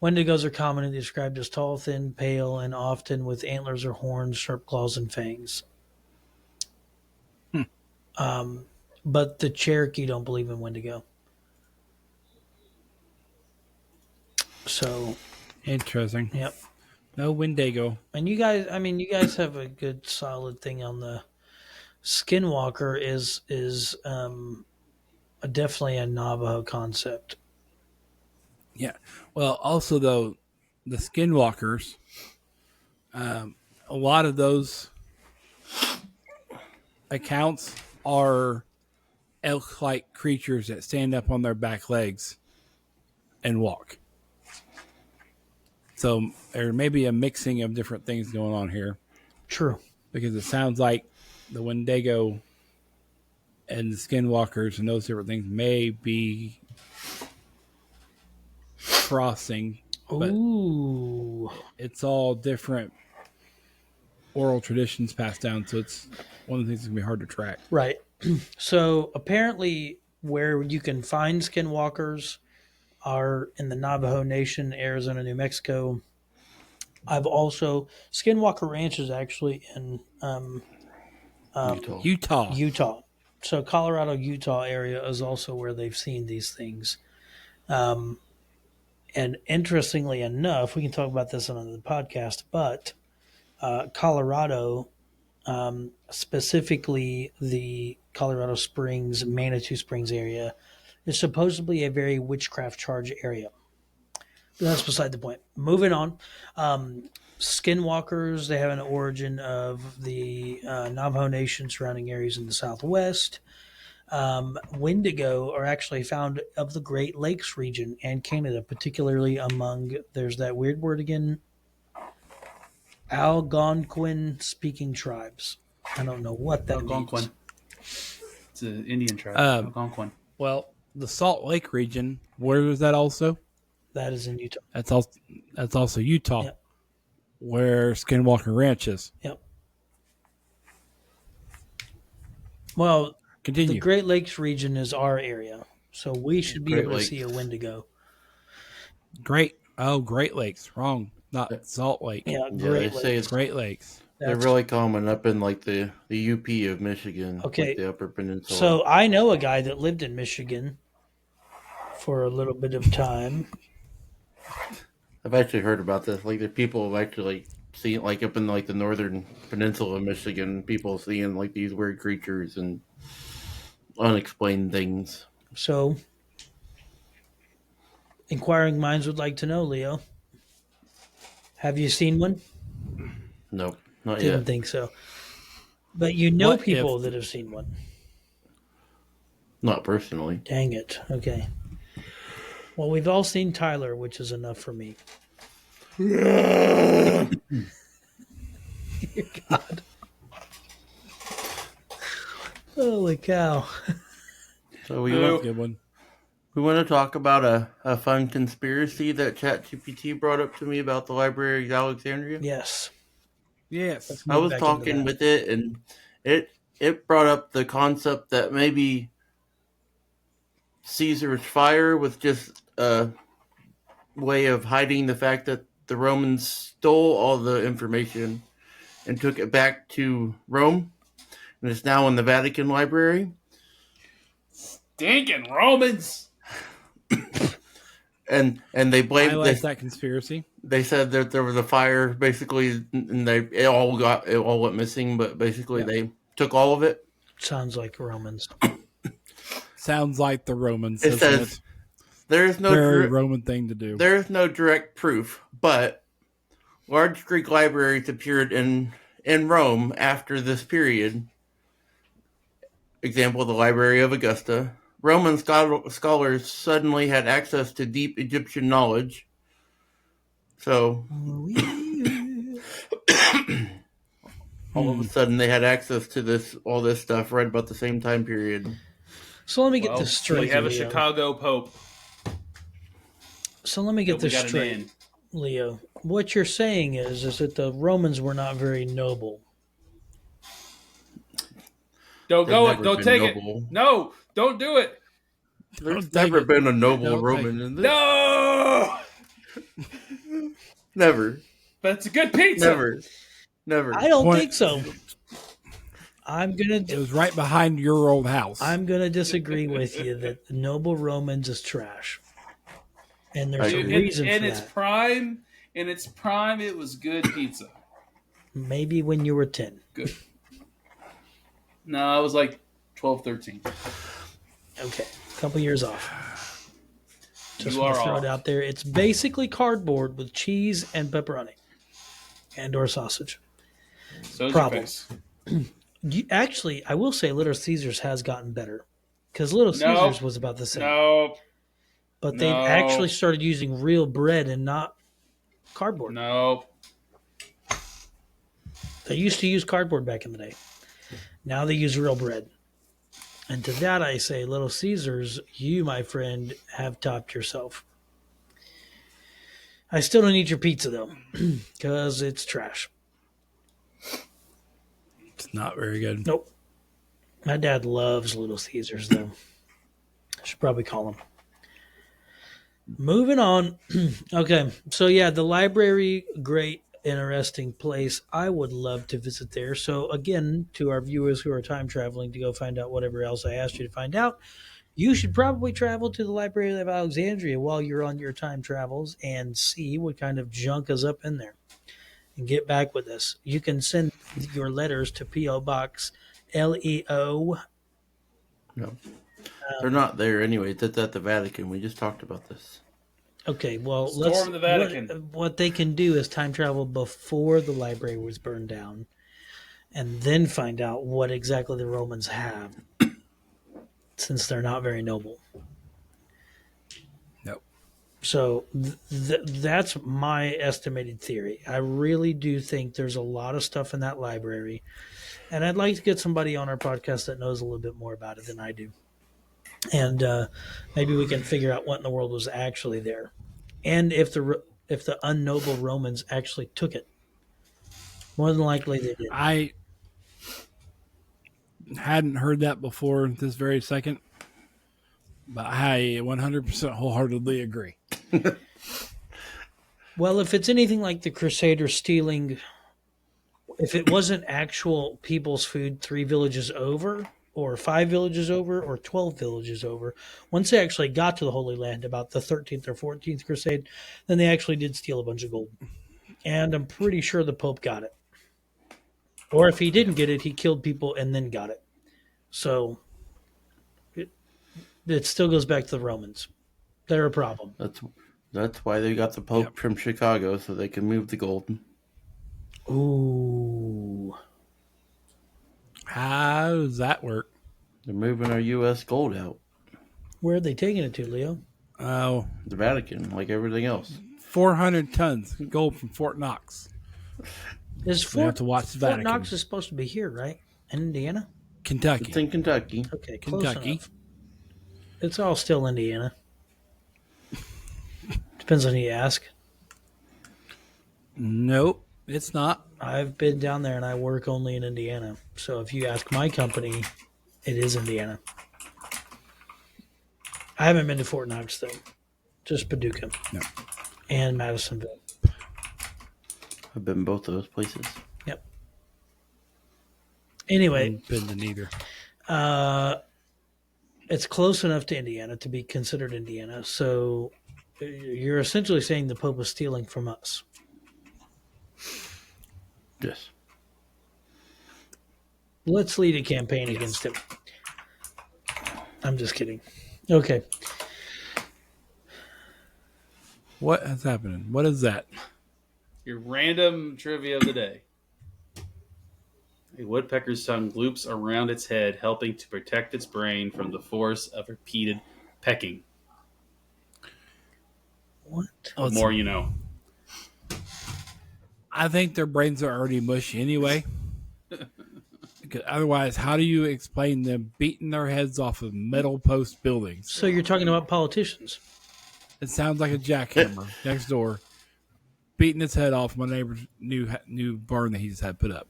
Wendigos are commonly described as tall, thin, pale, and often with antlers or horns, sharp claws, and fangs. But the Cherokee don't believe in Wendigo. So,
Interesting.
yep.
No Wendigo.
And you guys have a good solid thing on the Skinwalker is definitely a Navajo concept.
Yeah. Well, also though, the Skinwalkers, a lot of those accounts are elk-like creatures that stand up on their back legs and walk. So there may be a mixing of different things going on here.
True.
Because it sounds like the Wendigo and the skinwalkers and those different things may be crossing, but
Ooh.
it's all different oral traditions passed down, so it's one of the things that's going to be hard to track.
Right. So apparently, where you can find skinwalkers are in the Navajo Nation, Arizona, New Mexico. I've also Skinwalker Ranch is actually in
Utah.
Utah. So Colorado, Utah area is also where they've seen these things. And interestingly enough, we can talk about this on the podcast, but Colorado, specifically the Colorado Springs, Manitou Springs area, is supposedly a very witchcraft charged area. But that's beside the point. Moving on. Skinwalkers, they have an origin of the Navajo Nation surrounding areas in the Southwest. Wendigo are actually found of the Great Lakes region and Canada, particularly among, there's that weird word again, Algonquin speaking tribes. I don't know what that
Algonquin.
means.
It's an Indian tribe. Algonquin.
Well, the Salt Lake region, where was that also?
That is in Utah.
That's also Utah,
Yep.
where Skinwalker Ranch is.
Yep. Well,
Continue.
the Great Lakes region is our area, so we should be
Great
able to
Lakes.
see a Wendigo.
Great Lakes. Wrong. Not Salt Lake.
Yeah,
Yeah,
Great
they say
Lakes.
it's
Great Lakes.
they're
That's-
really common up in like the UP of Michigan,
Okay.
like the Upper Peninsula.
So I know a guy that lived in Michigan for a little bit of time.
I've actually heard about this. Like the people have actually seen, like up in like the northern peninsula of Michigan, people seeing like these weird creatures and unexplained things.
So, inquiring minds would like to know, Leo. Have you seen one?
Nope, not
Didn't
yet.
think so. But you know
What
people
if-
that have seen one.
Not personally.
Dang it. Okay. Well, we've all seen Tyler, which is enough for me. Dear God. Holy cow.
So we
Hello.
want,
Good one.
we want to talk about a fun conspiracy that ChatGPT brought up to me about the Library of Alexandria.
Yes.
Yes.
I was
Move back into
talking
that.
with it, and it brought up the concept that maybe Caesar's fire was just a way of hiding the fact that the Romans stole all the information and took it back to Rome, and it's now in the Vatican Library.
Stinking Romans.
And they blamed
Highlights that conspiracy.
They said that there was a fire, basically, and it all went missing. But basically, they took all of it.
Sounds like Romans.
Sounds like the Romans.
It
doesn't
says there is no
Very Roman thing to do.
there is no direct proof, but large Greek libraries appeared in Rome after this period. Example: the Library of Augusta. Roman scholars suddenly had access to deep Egyptian knowledge. So all of a sudden they had access to all this stuff right about the same time period.
So let me get
Well,
this straight.
we have a
Leo.
Chicago Pope.
So let me get
that we
this
got
straight,
in.
Leo. What you're saying is that the Romans were not very noble.
Don't
They've
go
never
it. Don't
been
take
noble.
it. No, don't do it.
There's
Don't
never
take it.
been a noble
Don't
Roman in this.
No,
Never.
but it's a good pizza.
Never.
I don't
What-
think so.
It was right behind your old house.
I'm gonna disagree with you that the noble Romans is trash, and there's
Dude,
a reason
in
for
its
that.
prime, it was good pizza.
Maybe when you were 10.
Good. No, I was like 12, 13.
Okay, a couple years off. Just
You
want
are
to throw
off.
it out there. It's basically cardboard with cheese and pepperoni, and/or sausage.
So is
Problem.
your face.
Actually, I will say Little Caesars has gotten better because Little
No.
Caesars was about the same.
No,
But they've
No.
actually started using real bread and not cardboard.
no.
They used to use cardboard back in the day. Now they use real bread. And to that I say, Little Caesars, you, my friend, have topped yourself. I still don't eat your pizza, though, because it's trash.
It's not very good.
Nope. My dad loves Little Caesars, though. I should probably call him. Moving on. Okay, so yeah, the library, great, interesting place. I would love to visit there. So again, to our viewers who are time traveling to go find out whatever else I asked you to find out, you should probably travel to the Library of Alexandria while you're on your time travels and see what kind of junk is up in there. And get back with us. You can send your letters to P.O. Box LEO.
No. They're not there anyway. It's at the Vatican. We just talked about this.
Okay, well,
Storm the Vatican.
What they can do is time travel before the library was burned down and then find out what exactly the Romans have, since they're not very noble.
Nope.
So that's my estimated theory. I really do think there's a lot of stuff in that library, and I'd like to get somebody on our podcast that knows a little bit more about it than I do. And maybe we can figure out what in the world was actually there, and if the unnoble Romans actually took it. More than likely, they did.
I hadn't heard that before this very second, but I 100% wholeheartedly agree.
Well, if it's anything like the Crusaders stealing, if it wasn't actual people's food 3 villages over, or 5 villages over, or 12 villages over, once they actually got to the Holy Land about the 13th or 14th Crusade, then they actually did steal a bunch of gold. And I'm pretty sure the Pope got it. Or if he didn't get it, he killed people and then got it. So it still goes back to the Romans. They're a problem.
That's why they got the Pope from Chicago, so they can move the gold.
Ooh.
How does that work?
They're moving our U.S. gold out.
Where are they taking it to, Leo?
Oh,
The Vatican, like everything else.
400 tons gold from Fort Knox.
Is
We have to watch the
Fort
Vatican.
Knox is supposed to be here, right? In Indiana?
Kentucky.
It's in Kentucky.
Okay, close
Kentucky.
enough. It's all still Indiana. Depends on who you ask.
Nope, it's not.
I've been down there and I work only in Indiana. So if you ask my company, it is Indiana. I haven't been to Fort Knox, though. Just Paducah.
No.
And Madisonville.
I've been both of those places.
Yep. Anyway,
Been to neither.
it's close enough to Indiana to be considered Indiana. So you're essentially saying the Pope is stealing from us.
Yes.
Let's lead a campaign against him. I'm just kidding. Okay.
What is happening? What is that?
Your random trivia of the day. A woodpecker's tongue loops around its head, helping to protect its brain from the force of repeated pecking.
What?
The more you know.
I think their brains are already mushy anyway. Because otherwise, how do you explain them beating their heads off of metal post buildings?
So you're talking about politicians.
It sounds like a jackhammer next door beating its head off my neighbor's new barn that he just had put up.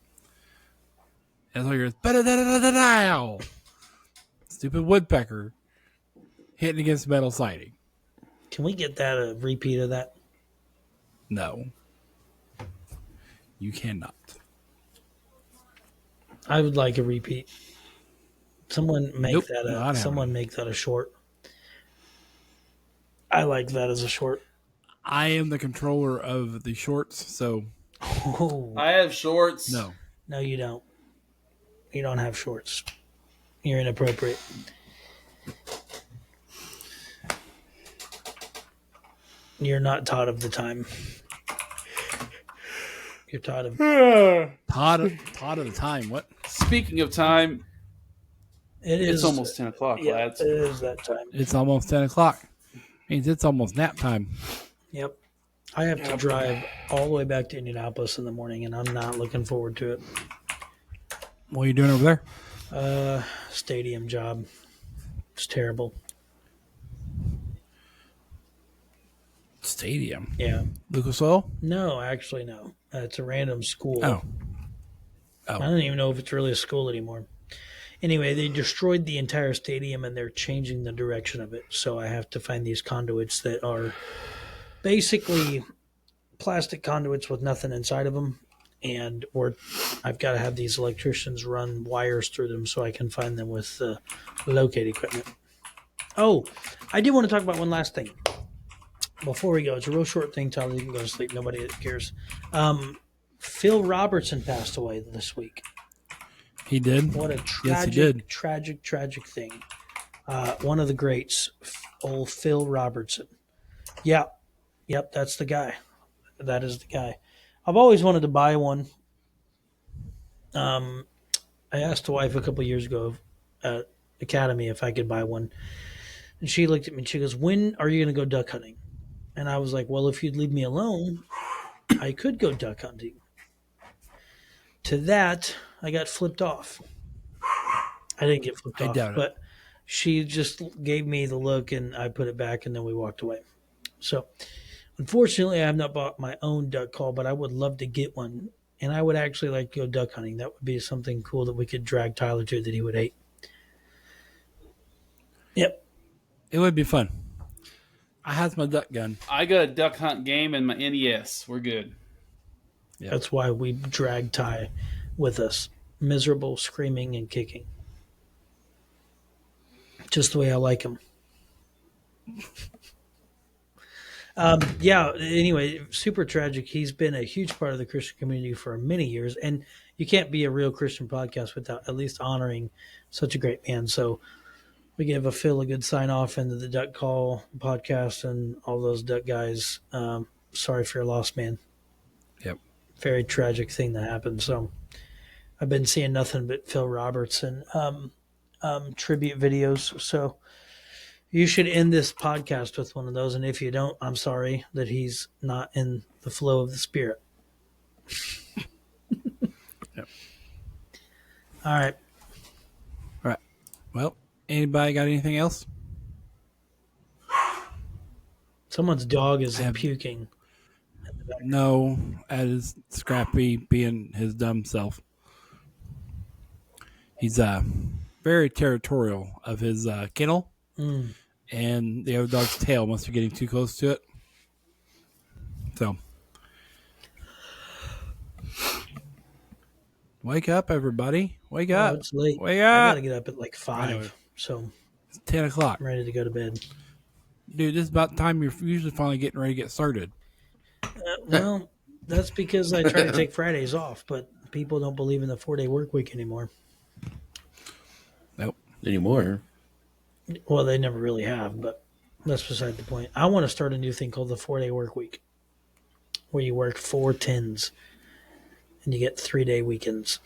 And so you're ba-da-da-da-da-da. Stupid woodpecker hitting against metal siding.
Can we get that a repeat of that?
No. You cannot.
I would like a repeat. Someone make
Nope,
that
not
someone make that a short. I like that as a short.
I am the controller of the shorts, so
Oh,
I have shorts.
no.
no, you don't. You don't have shorts. You're inappropriate. You're not taught of the time. You're taught of.
Todd of the time. What?
Speaking of time,
It is
it's almost 10 o'clock,
Yeah,
lads.
it is that time.
It's almost 10 o'clock. Means it's almost nap time.
Yep. I have to drive all the way back to Indianapolis in the morning, and I'm not looking forward to it.
What are you doing over there?
Stadium job. It's terrible.
Stadium.
Yeah.
Lucas Oil?
No, actually, no. It's a random school.
Oh.
I don't even know if it's really a school anymore. Anyway, they destroyed the entire stadium and they're changing the direction of it. So I have to find these conduits that are basically plastic conduits with nothing inside of them. And I've got to have these electricians run wires through them so I can find them with locate equipment. Oh, I did want to talk about one last thing before we go. It's a real short thing, Tyler. You can go to sleep. Nobody cares. Phil Robertson passed away this week.
He did?
What a
Yes, he did.
tragic thing. One of the greats, old Phil Robertson. Yeah. Yep, that's the guy. That is the guy. I've always wanted to buy one. I asked the wife a couple years ago at Academy if I could buy one. And she looked at me and she goes, "When are you going to go duck hunting?" And I was like, "Well, if you'd leave me alone, I could go duck hunting." To that, I got flipped off. I didn't get flipped off,
doubt it.
but she just gave me the look and I put it back and then we walked away. So, unfortunately, I have not bought my own duck call, but I would love to get one. And I would actually like to go duck hunting. That would be something cool that we could drag Tyler to that he would hate. Yep.
It would be fun. I have my duck gun.
I got a duck hunt game and my NES. We're good.
Yep.
That's why we drag Ty with us. Miserable, screaming, and kicking. Just the way I like him. Anyway, super tragic. He's been a huge part of the Christian community for many years, and you can't be a real Christian podcast without at least honoring such a great man. So we give a Phil a good sign off into the Duck Call podcast and all those duck guys. Sorry for your loss, man.
Yep.
Very tragic thing that happened. So I've been seeing nothing but Phil Robertson tribute videos. So you should end this podcast with one of those. And if you don't, I'm sorry that he's not in the flow of the spirit.
Yep.
All right.
All right. Well, anybody got anything else?
Someone's dog is puking.
No, that is Scrappy being his dumb self. He's very territorial of his kennel, and the other dog's tail must be getting too close to it. So, wake up, everybody! Wake up!
It's late.
Wake
I
up!
got to get up at like 5. So
It's 10 o'clock.
I'm ready to go to bed.
Dude, this is about the time you're usually finally getting ready to get started.
Well, that's because I try to take Fridays off, but people don't believe in the 4-day work week anymore.
Nope.
Anymore.
Well, they never really have, but that's beside the point. I want to start a new thing called the 4-day work week, where you work 4 tens and you get 3-day weekends.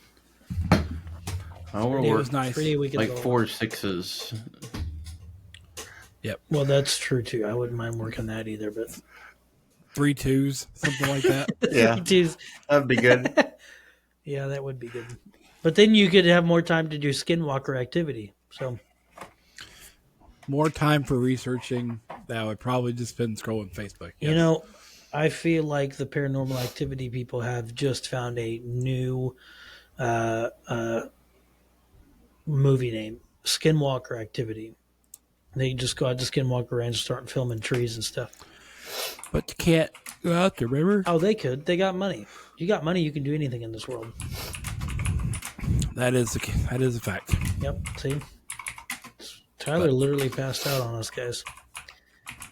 I want to
It
work
was nice.
3-day weekends.
like
all
4 6s.
Yep.
Well, that's true too. I wouldn't mind working that either, but
3 2s, something like that.
Yeah.
3-2s.
That'd be good.
Yeah, that would be good. But then you could have more time to do skinwalker activity. So
More time for researching. That would probably just been scrolling Facebook. Yes.
You know, I feel like the paranormal activity people have just found a new movie name, Skinwalker Activity. They just go out to Skinwalker Ranch and start filming trees and stuff.
But you can't go out there, remember?
Oh, they could. They got money. You got money, you can do anything in this world.
That is a fact.
Yep. See? Tyler literally passed out on us, guys.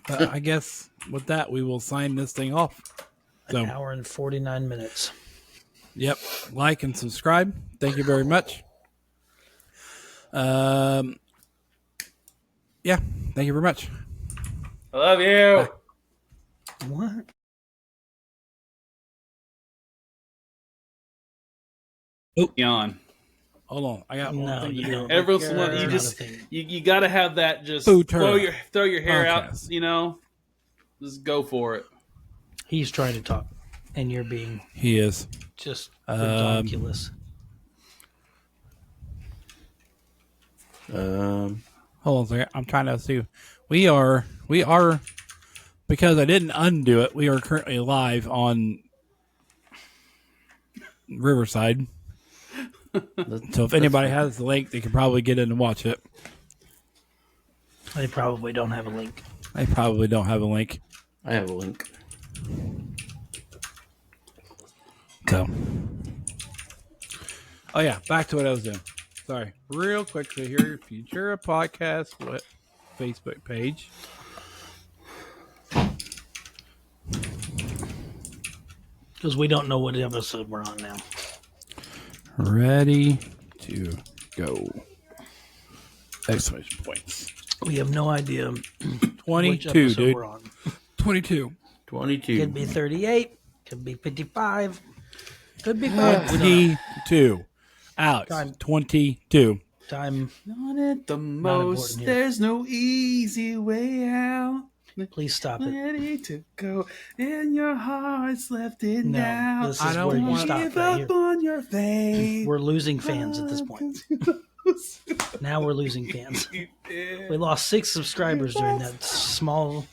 But I guess with that, we will sign this thing off. So,
An hour and 49 minutes.
yep. Like and subscribe. Thank you very much. Yeah. Thank you very much.
I love you.
Bye.
What?
Yawn.
Hold on. I got one
No,
thing to
you
do.
don't.
Every once in a while,
That's
you
not
just
a thing.
you got to have that. Just
Boo
throw
turtle.
your hair out.
Podcast.
You know, just go for it.
He's trying to talk, and you're being
He is.
just ridiculous.
Hold on a second. I'm trying to see. We are, because I didn't undo it, we are currently live on Riverside. So if anybody has the link, they can probably get in and watch it.
They probably don't have a link.
They probably don't have a link.
I have a link.
So, oh yeah, back to what I was doing. Sorry, real quickly here. Future podcast Facebook page.
Because we don't know what episode we're on now.
Ready to go. Exclamation points.
We have no idea
22, dude.
we're on.
22.
22.
Could be 38. Could be 55. Could be 5.
22. Alex,
Time.
22.
Time.
Not at the
important
most.
here.
There's no easy way out.
Please stop it.
Ready to go, and your heart's left it
No,
now.
this
I
is
don't
where you
want-
stop
Give
right
up
here.
on your faith.
We're losing fans at this point. Now we're losing fans. We lost 6 subscribers during that small,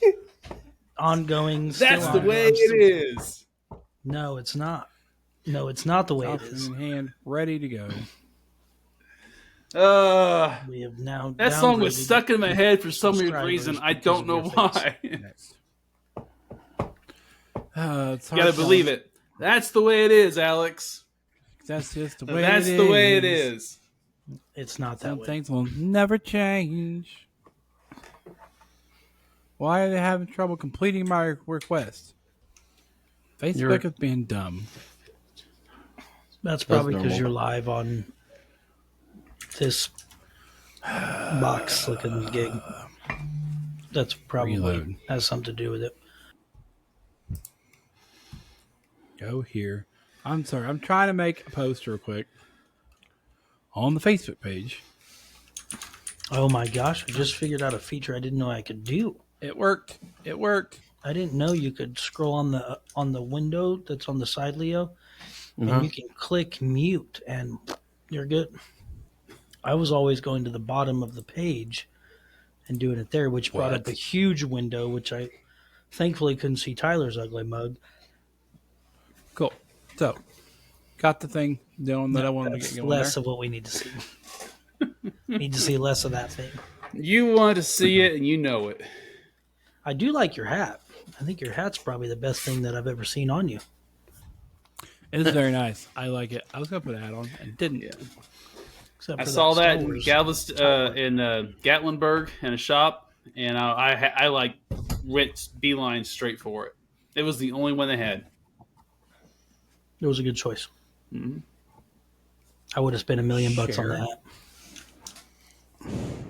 ongoing.
That's
still
the way
ongoing-
it is.
No, it's not. No, it's not the way it
Option
is.
in hand, ready to go.
We have now.
That song was
downgraded
stuck in my head for some weird
subscribers
reason. I
because
don't
of
know
your
why.
Next. It's
You gotta believe it. That's the way it is, Alex.
That's just the way
That's
it is.
the way it is.
It's not that
Some
way.
things will never change. Why are they having trouble completing my request? Facebook is being dumb.
That's probably
That's
because
normal.
you're live on this box looking gig. That's probably
Reload.
has something to do with it.
Go here. I'm sorry. I'm trying to make a post real quick on the Facebook page.
Oh my gosh! I just figured out a feature I didn't know I could do.
It worked. It worked.
I didn't know you could scroll on the window that's on the side, Leo,
Uh-huh.
and you can click mute, and you're good. I was always going to the bottom of the page and doing it there, which brought up
What?
a huge window, which I thankfully couldn't see Tyler's ugly mug.
Cool. So, got the thing doing that I wanted to
That's
get going
less
there.
of what we need to see. Need to see less of that thing.
You want to see it, and you know it.
I do like your hat. I think your hat's probably the best thing that I've ever seen on you.
It is very nice. I like it. I was going to put a hat on and didn't.
Except
I
for
saw that
Star
in
Wars.
Gatlinburg in a shop, and I like went beeline straight for it. It was the only one they had.
It was a good choice.
Mhm.
I would have spent $1 million on
Share.
that.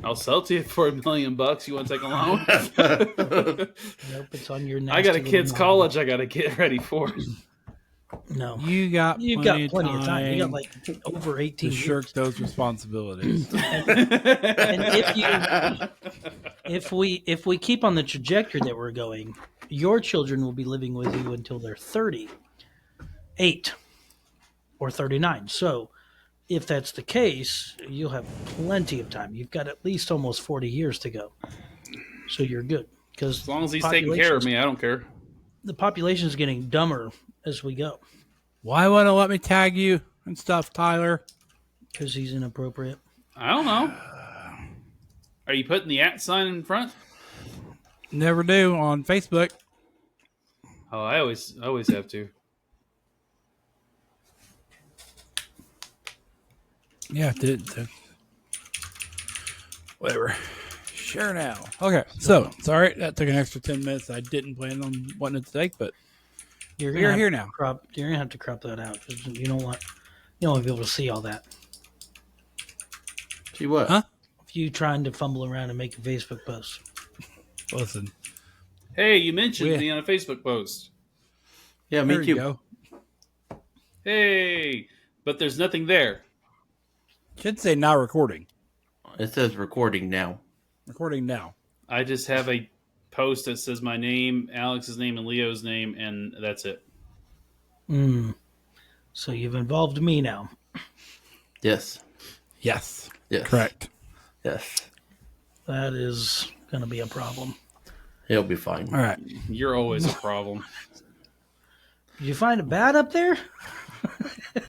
I'll sell it to you for $1 million. You want to take a loan?
Nope, it's on your.
I got a
nasty
kid's
little
college I got to get ready for.
No,
You got
you've
plenty,
got plenty of time. You got
like
like over 18
to
years.
shirk those responsibilities.
And if we keep on the trajectory that we're going, your children will be living with you until they're 38 or 39. So if that's the case, you'll have plenty of time. You've got at least almost 40 years to go. So you're good. Because
As long as he's taking care of me, I don't care.
the population is getting dumber as we go
Why won't it let me tag you and stuff, Tyler?
because he's inappropriate.
I don't know. Are you putting the @ sign in front?
Never do on Facebook.
Oh, I always have to.
Yeah, whatever. Share now. Okay, so sorry that took an extra 10 minutes. I didn't plan on wanting it to take, but
You're
we are
have
here
to
now.
You're gonna have to crop that out because you don't want to be able to see all that.
See what?
Huh?
If you trying to fumble around and make a Facebook post,
Listen,
Hey, you mentioned
We-
me on a Facebook post.
Yeah, me
there you
too.
go.
Hey, but there's nothing there.
Should say now recording.
It says recording now.
Recording now.
I just have a post that says my name, Alex's name, and Leo's name, and that's it.
So you've involved me now.
Yes.
Yes.
Yes.
Correct.
Yes.
That is going to be a problem.
He'll be fine.
All right.
You're always a problem.
Did you find it bad up there?